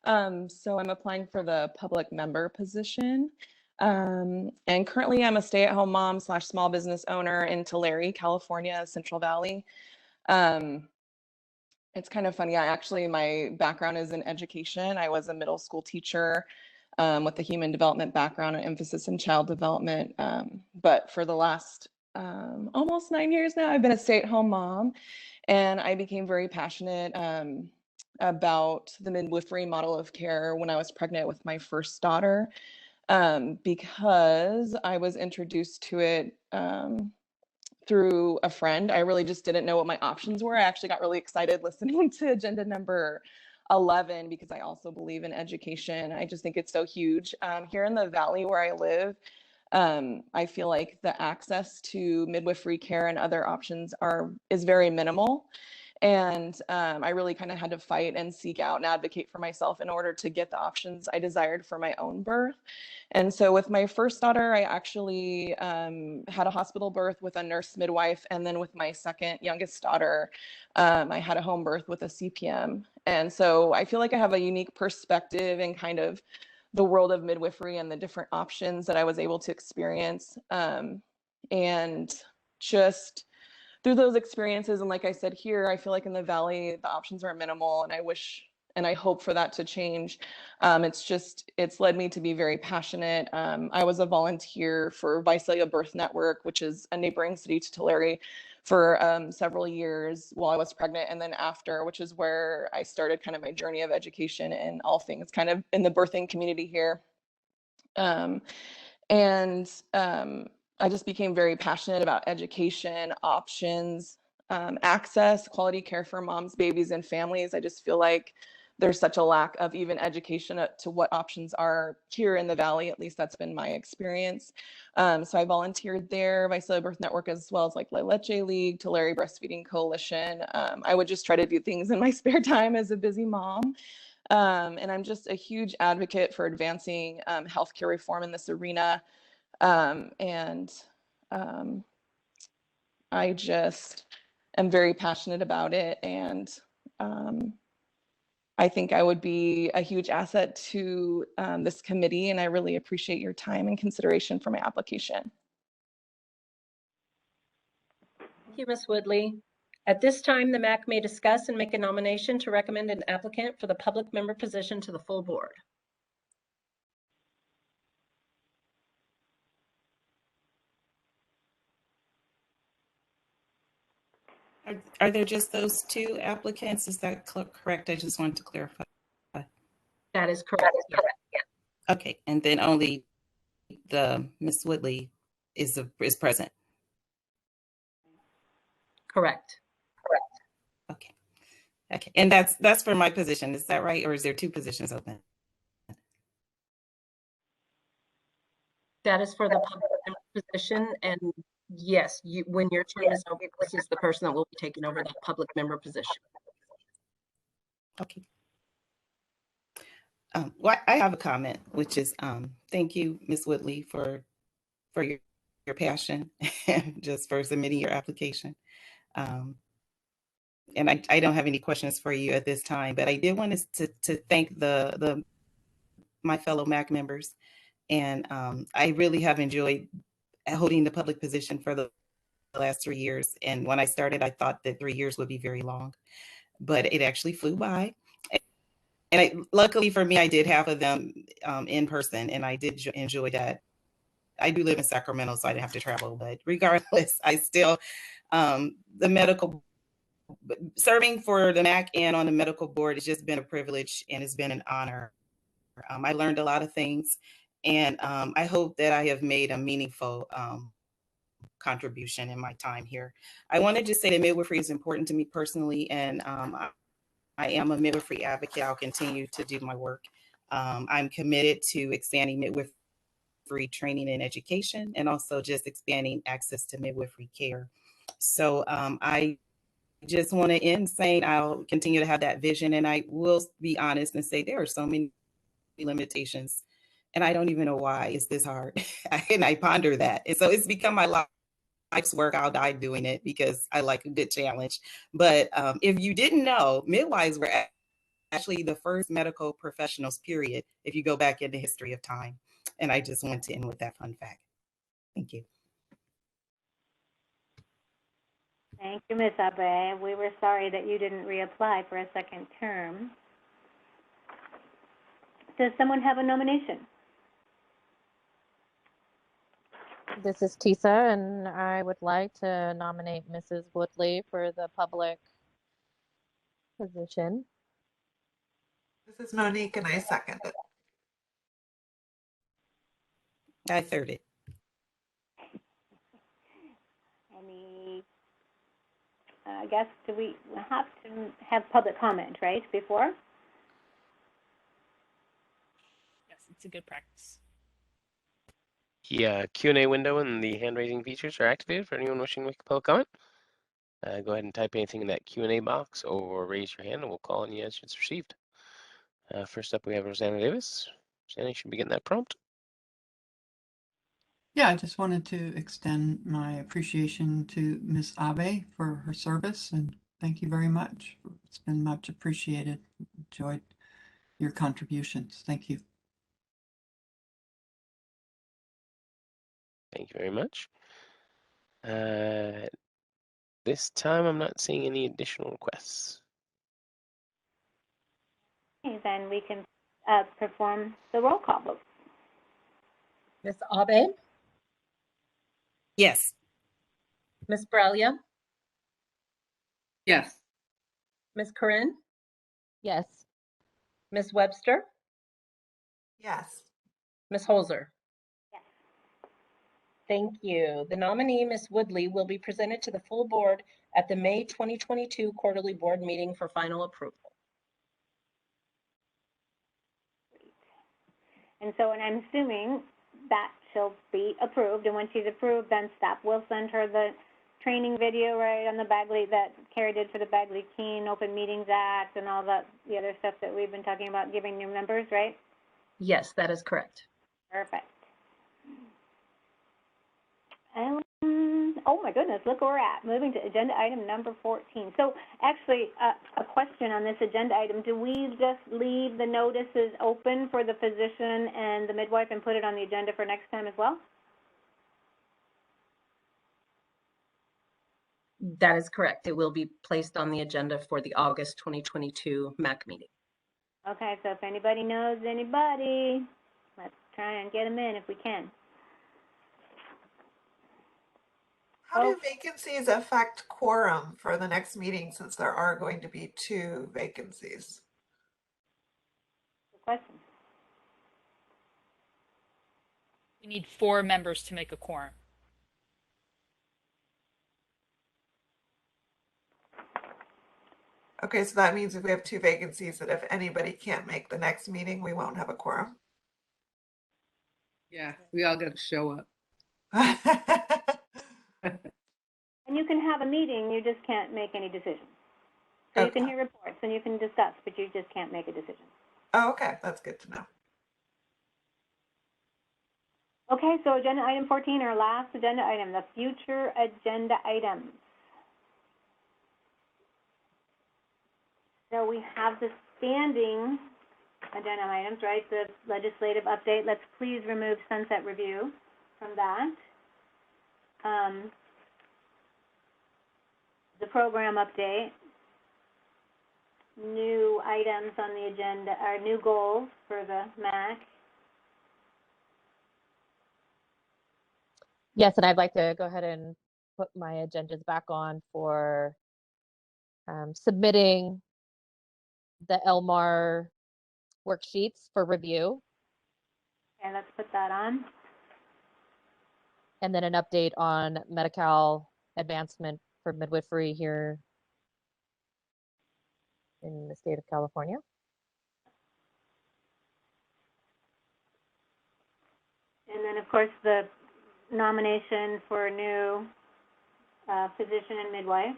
Speaker 14: So I'm applying for the public member position. And currently I'm a stay-at-home mom / small business owner in Tulare, California, Central Valley. It's kind of funny. My background is in education. I was a middle school teacher with a human development background and emphasis in child development. But for the last almost 9 years now, I've been a stay-at-home mom, and I became very passionate about the midwifery model of care when I was pregnant with my first daughter, because I was introduced to it through a friend. I really just didn't know what my options were. I actually got really excited listening to agenda number 11 because I also believe in education. I just think it's so huge. Here in the Valley where I live, I feel like the access to midwifery care and other options is very minimal. And I really kind of had to fight and seek out and advocate for myself in order to get the options I desired for my own birth. And so with my first daughter, I actually had a hospital birth with a nurse midwife. And then with my second youngest daughter, I had a home birth with a CPM. And so I feel like I have a unique perspective in kind of the world of midwifery and the different options that I was able to experience. And just through those experiences, and like I said here, I feel like in the Valley, the options are minimal, and I wish and I hope for that to change. It's led me to be very passionate. I was a volunteer for Visalia Birth Network, which is a neighboring city to Tulare, for several years while I was pregnant, and then after, which is where I started kind of my journey of education and all things kind of in the birthing community here. I just became very passionate about education, options, access, quality care for moms, babies, and families. I just feel like there's such a lack of even education to what options are here in the Valley. At least that's been my experience. So I volunteered there, Visalia Birth Network, as well as like La Leche League, Tulare Breastfeeding Coalition. I would just try to do things in my spare time as a busy mom. And I'm just a huge advocate for advancing healthcare reform in this arena. I just am very passionate about it, and I think I would be a huge asset to this committee, and I really appreciate your time and consideration for my application.
Speaker 8: Thank you, Ms. Woodley. At this time, the MAC may discuss and make a nomination to recommend an applicant for the public member position to the full board.
Speaker 12: Are there just those 2 applicants? Is that correct? I just wanted to clarify.
Speaker 8: That is correct.
Speaker 12: Okay, and then only the Ms. Woodley is present.
Speaker 8: Correct.
Speaker 12: Okay. And that's for my position. Is that right? Or is there 2 positions open?
Speaker 8: That is for the public member position. And yes, when your term is over, this is the person that will be taking over the public member position.
Speaker 12: Okay. Well, I have a comment, which is thank you, Ms. Woodley, for your passion and just for submitting your application. and I don't have any questions for you at this time, but I did want to thank my fellow MAC members. And I really have enjoyed holding the public position for the last 3 years. And when I started, I thought that 3 years would be very long, but it actually flew by. And luckily for me, I did half of them in person, and I did enjoy that. I do live in Sacramento, so I didn't have to travel. But regardless, I still, the medical, serving for the MAC and on the medical board has just been a privilege, and it's been an honor. I learned a lot of things, and I hope that I have made a meaningful contribution in my time here. I wanted to say that midwifery is important to me personally, and I am a midwifery advocate. I'll continue to do my work. I'm committed to expanding midwifery training and education, and also just expanding access to midwifery care. So I just want to end saying I'll continue to have that vision, and I will be honest and say there are so many limitations, and I don't even know why it's this hard. And I ponder that, and so it's become my life's work. I'll die doing it because I like a good challenge. But if you didn't know, midwives were actually the first medical professionals, period, if you go back in the history of time. And I just want to end with that fun fact. Thank you.
Speaker 2: Thank you, Ms. Abe. We were sorry that you didn't reapply for a second term. Does someone have a nomination?
Speaker 5: This is Tisa, and I would like to nominate Mrs. Woodley for the public position.
Speaker 13: This is Monique, and I second it.
Speaker 12: I third it.
Speaker 2: Any, I guess, do we have to have public comment, right, before?
Speaker 9: Yes, it's a good practice.
Speaker 1: The Q&A window and the hand-raising features are activated for anyone wishing to make a public comment. Go ahead and type anything in that Q&A box or raise your hand, and we'll call on you as it's received. First up, we have Rosanna Davis. Rosanna, you should be getting that prompt.
Speaker 6: Yeah, I just wanted to extend my appreciation to Ms. Abe for her service, and thank you very much. It's been much appreciated. Enjoyed your contributions. Thank you.
Speaker 1: Thank you very much. This time, I'm not seeing any additional requests.
Speaker 2: Okay, then we can perform the roll call vote.
Speaker 8: Ms. Abe,
Speaker 12: Yes.
Speaker 8: Ms. Bralia,
Speaker 4: Yes.
Speaker 8: Ms. Corinne,
Speaker 5: Yes.
Speaker 8: Ms. Webster,
Speaker 13: Yes.
Speaker 8: Ms. Holzer.
Speaker 2: Yes.
Speaker 8: Thank you. The nominee, Ms. Woodley, will be presented to the full board at the May 2022 quarterly board meeting for final approval.
Speaker 2: And so, and I'm assuming that she'll be approved, and when she's approved, then staff will send her the training video, right, on the Bagley, that Carrie did for the Bagley Keene Open Meetings Act and all that, the other stuff that we've been talking about giving new members, right?
Speaker 8: Yes, that is correct.
Speaker 2: Perfect. Oh my goodness, look where we're at. Moving to agenda item number 14. So actually, a question on this agenda item. Do we just leave the notices open for the physician and the midwife and put it on the agenda for next time as well?
Speaker 8: That is correct. It will be placed on the agenda for the August 2022 MAC meeting.
Speaker 2: Okay, so if anybody knows anybody, let's try and get them in if we can.
Speaker 13: How do vacancies affect quorum for the next meeting, since there are going to be 2 vacancies?
Speaker 2: Good question.
Speaker 9: We need 4 members to make a quorum.
Speaker 13: Okay, so that means if we have 2 vacancies, that if anybody can't make the next meeting, we won't have a quorum.
Speaker 4: Yeah, we all got to show up.
Speaker 2: And you can have a meeting, you just can't make any decisions. So
Speaker 13: Okay.
Speaker 2: you can hear reports and you can discuss, but you just can't make a decision.
Speaker 13: Oh, okay, that's good to know.
Speaker 2: Okay, so agenda item 14, our last agenda item, the future agenda items. So we have the standing agenda items, right? The legislative update. Let's please remove sunset review from that. The program update. New items on the agenda, or new goals for the MAC.
Speaker 5: Yes, and I'd like to go ahead and put my agendas back on for submitting the LMAR worksheets for review.
Speaker 2: Okay, let's put that on.
Speaker 5: And then an update on Medi-Cal advancement for midwifery here in the state of California.
Speaker 2: And then, of course, the nomination for a new physician and midwife.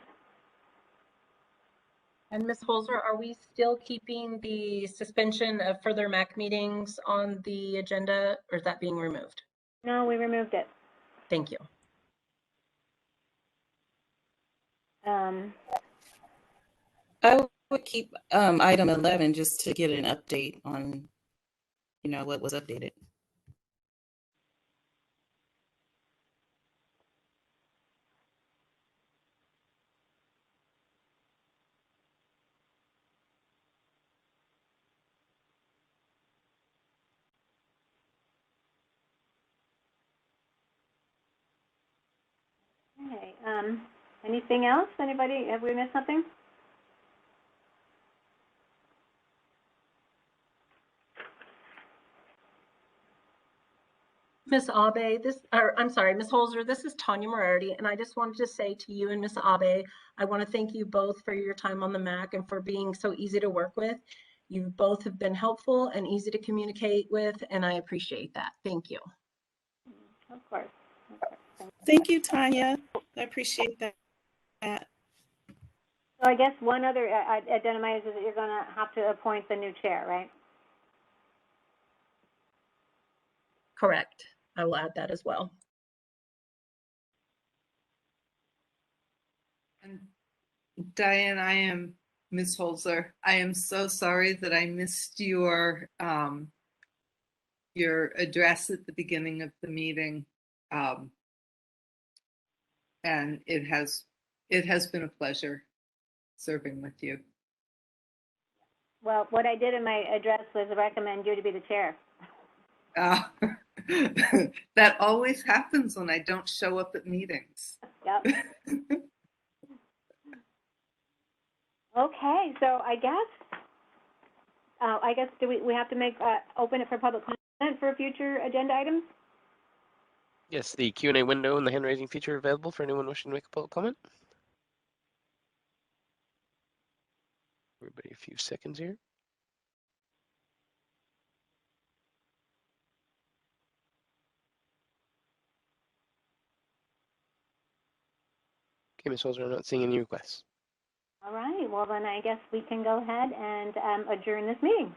Speaker 8: And Ms. Holzer, are we still keeping the suspension of further MAC meetings on the agenda, or is that being removed?
Speaker 2: No, we removed it.
Speaker 8: Thank you.
Speaker 12: I would keep item 11 just to get an update on, what was updated.
Speaker 2: Okay. Anything else? Anybody? Have we missed something?
Speaker 8: Ms. Abe, I'm sorry, Ms. Holzer, this is Tanya Moriarty, and I just wanted to say to you and Ms. Abe, I want to thank you both for your time on the MAC and for being so easy to work with. You both have been helpful and easy to communicate with, and I appreciate that. Thank you.
Speaker 2: Of course.
Speaker 12: Thank you, Tanya. I appreciate that.
Speaker 2: So I guess one other agenda item is that you're going to have to appoint the new chair, right?
Speaker 8: Correct. I will add that as well.
Speaker 4: And Diane, I am Ms. Holzer. I am so sorry that I missed your address at the beginning of the meeting. And it has been a pleasure serving with you.
Speaker 2: Well, what I did in my address was recommend you to be the chair.
Speaker 4: That always happens when I don't show up at meetings.
Speaker 2: Yep. Okay, so I guess do we have to make open it for public comment for future agenda items?
Speaker 1: Yes, the Q&A window and the hand raising feature available for anyone wishing to make a public comment. Everybody a few seconds here. Okay, Ms. Holzer, I'm not seeing any requests.
Speaker 2: All right, well then I guess we can go ahead and adjourn this meeting.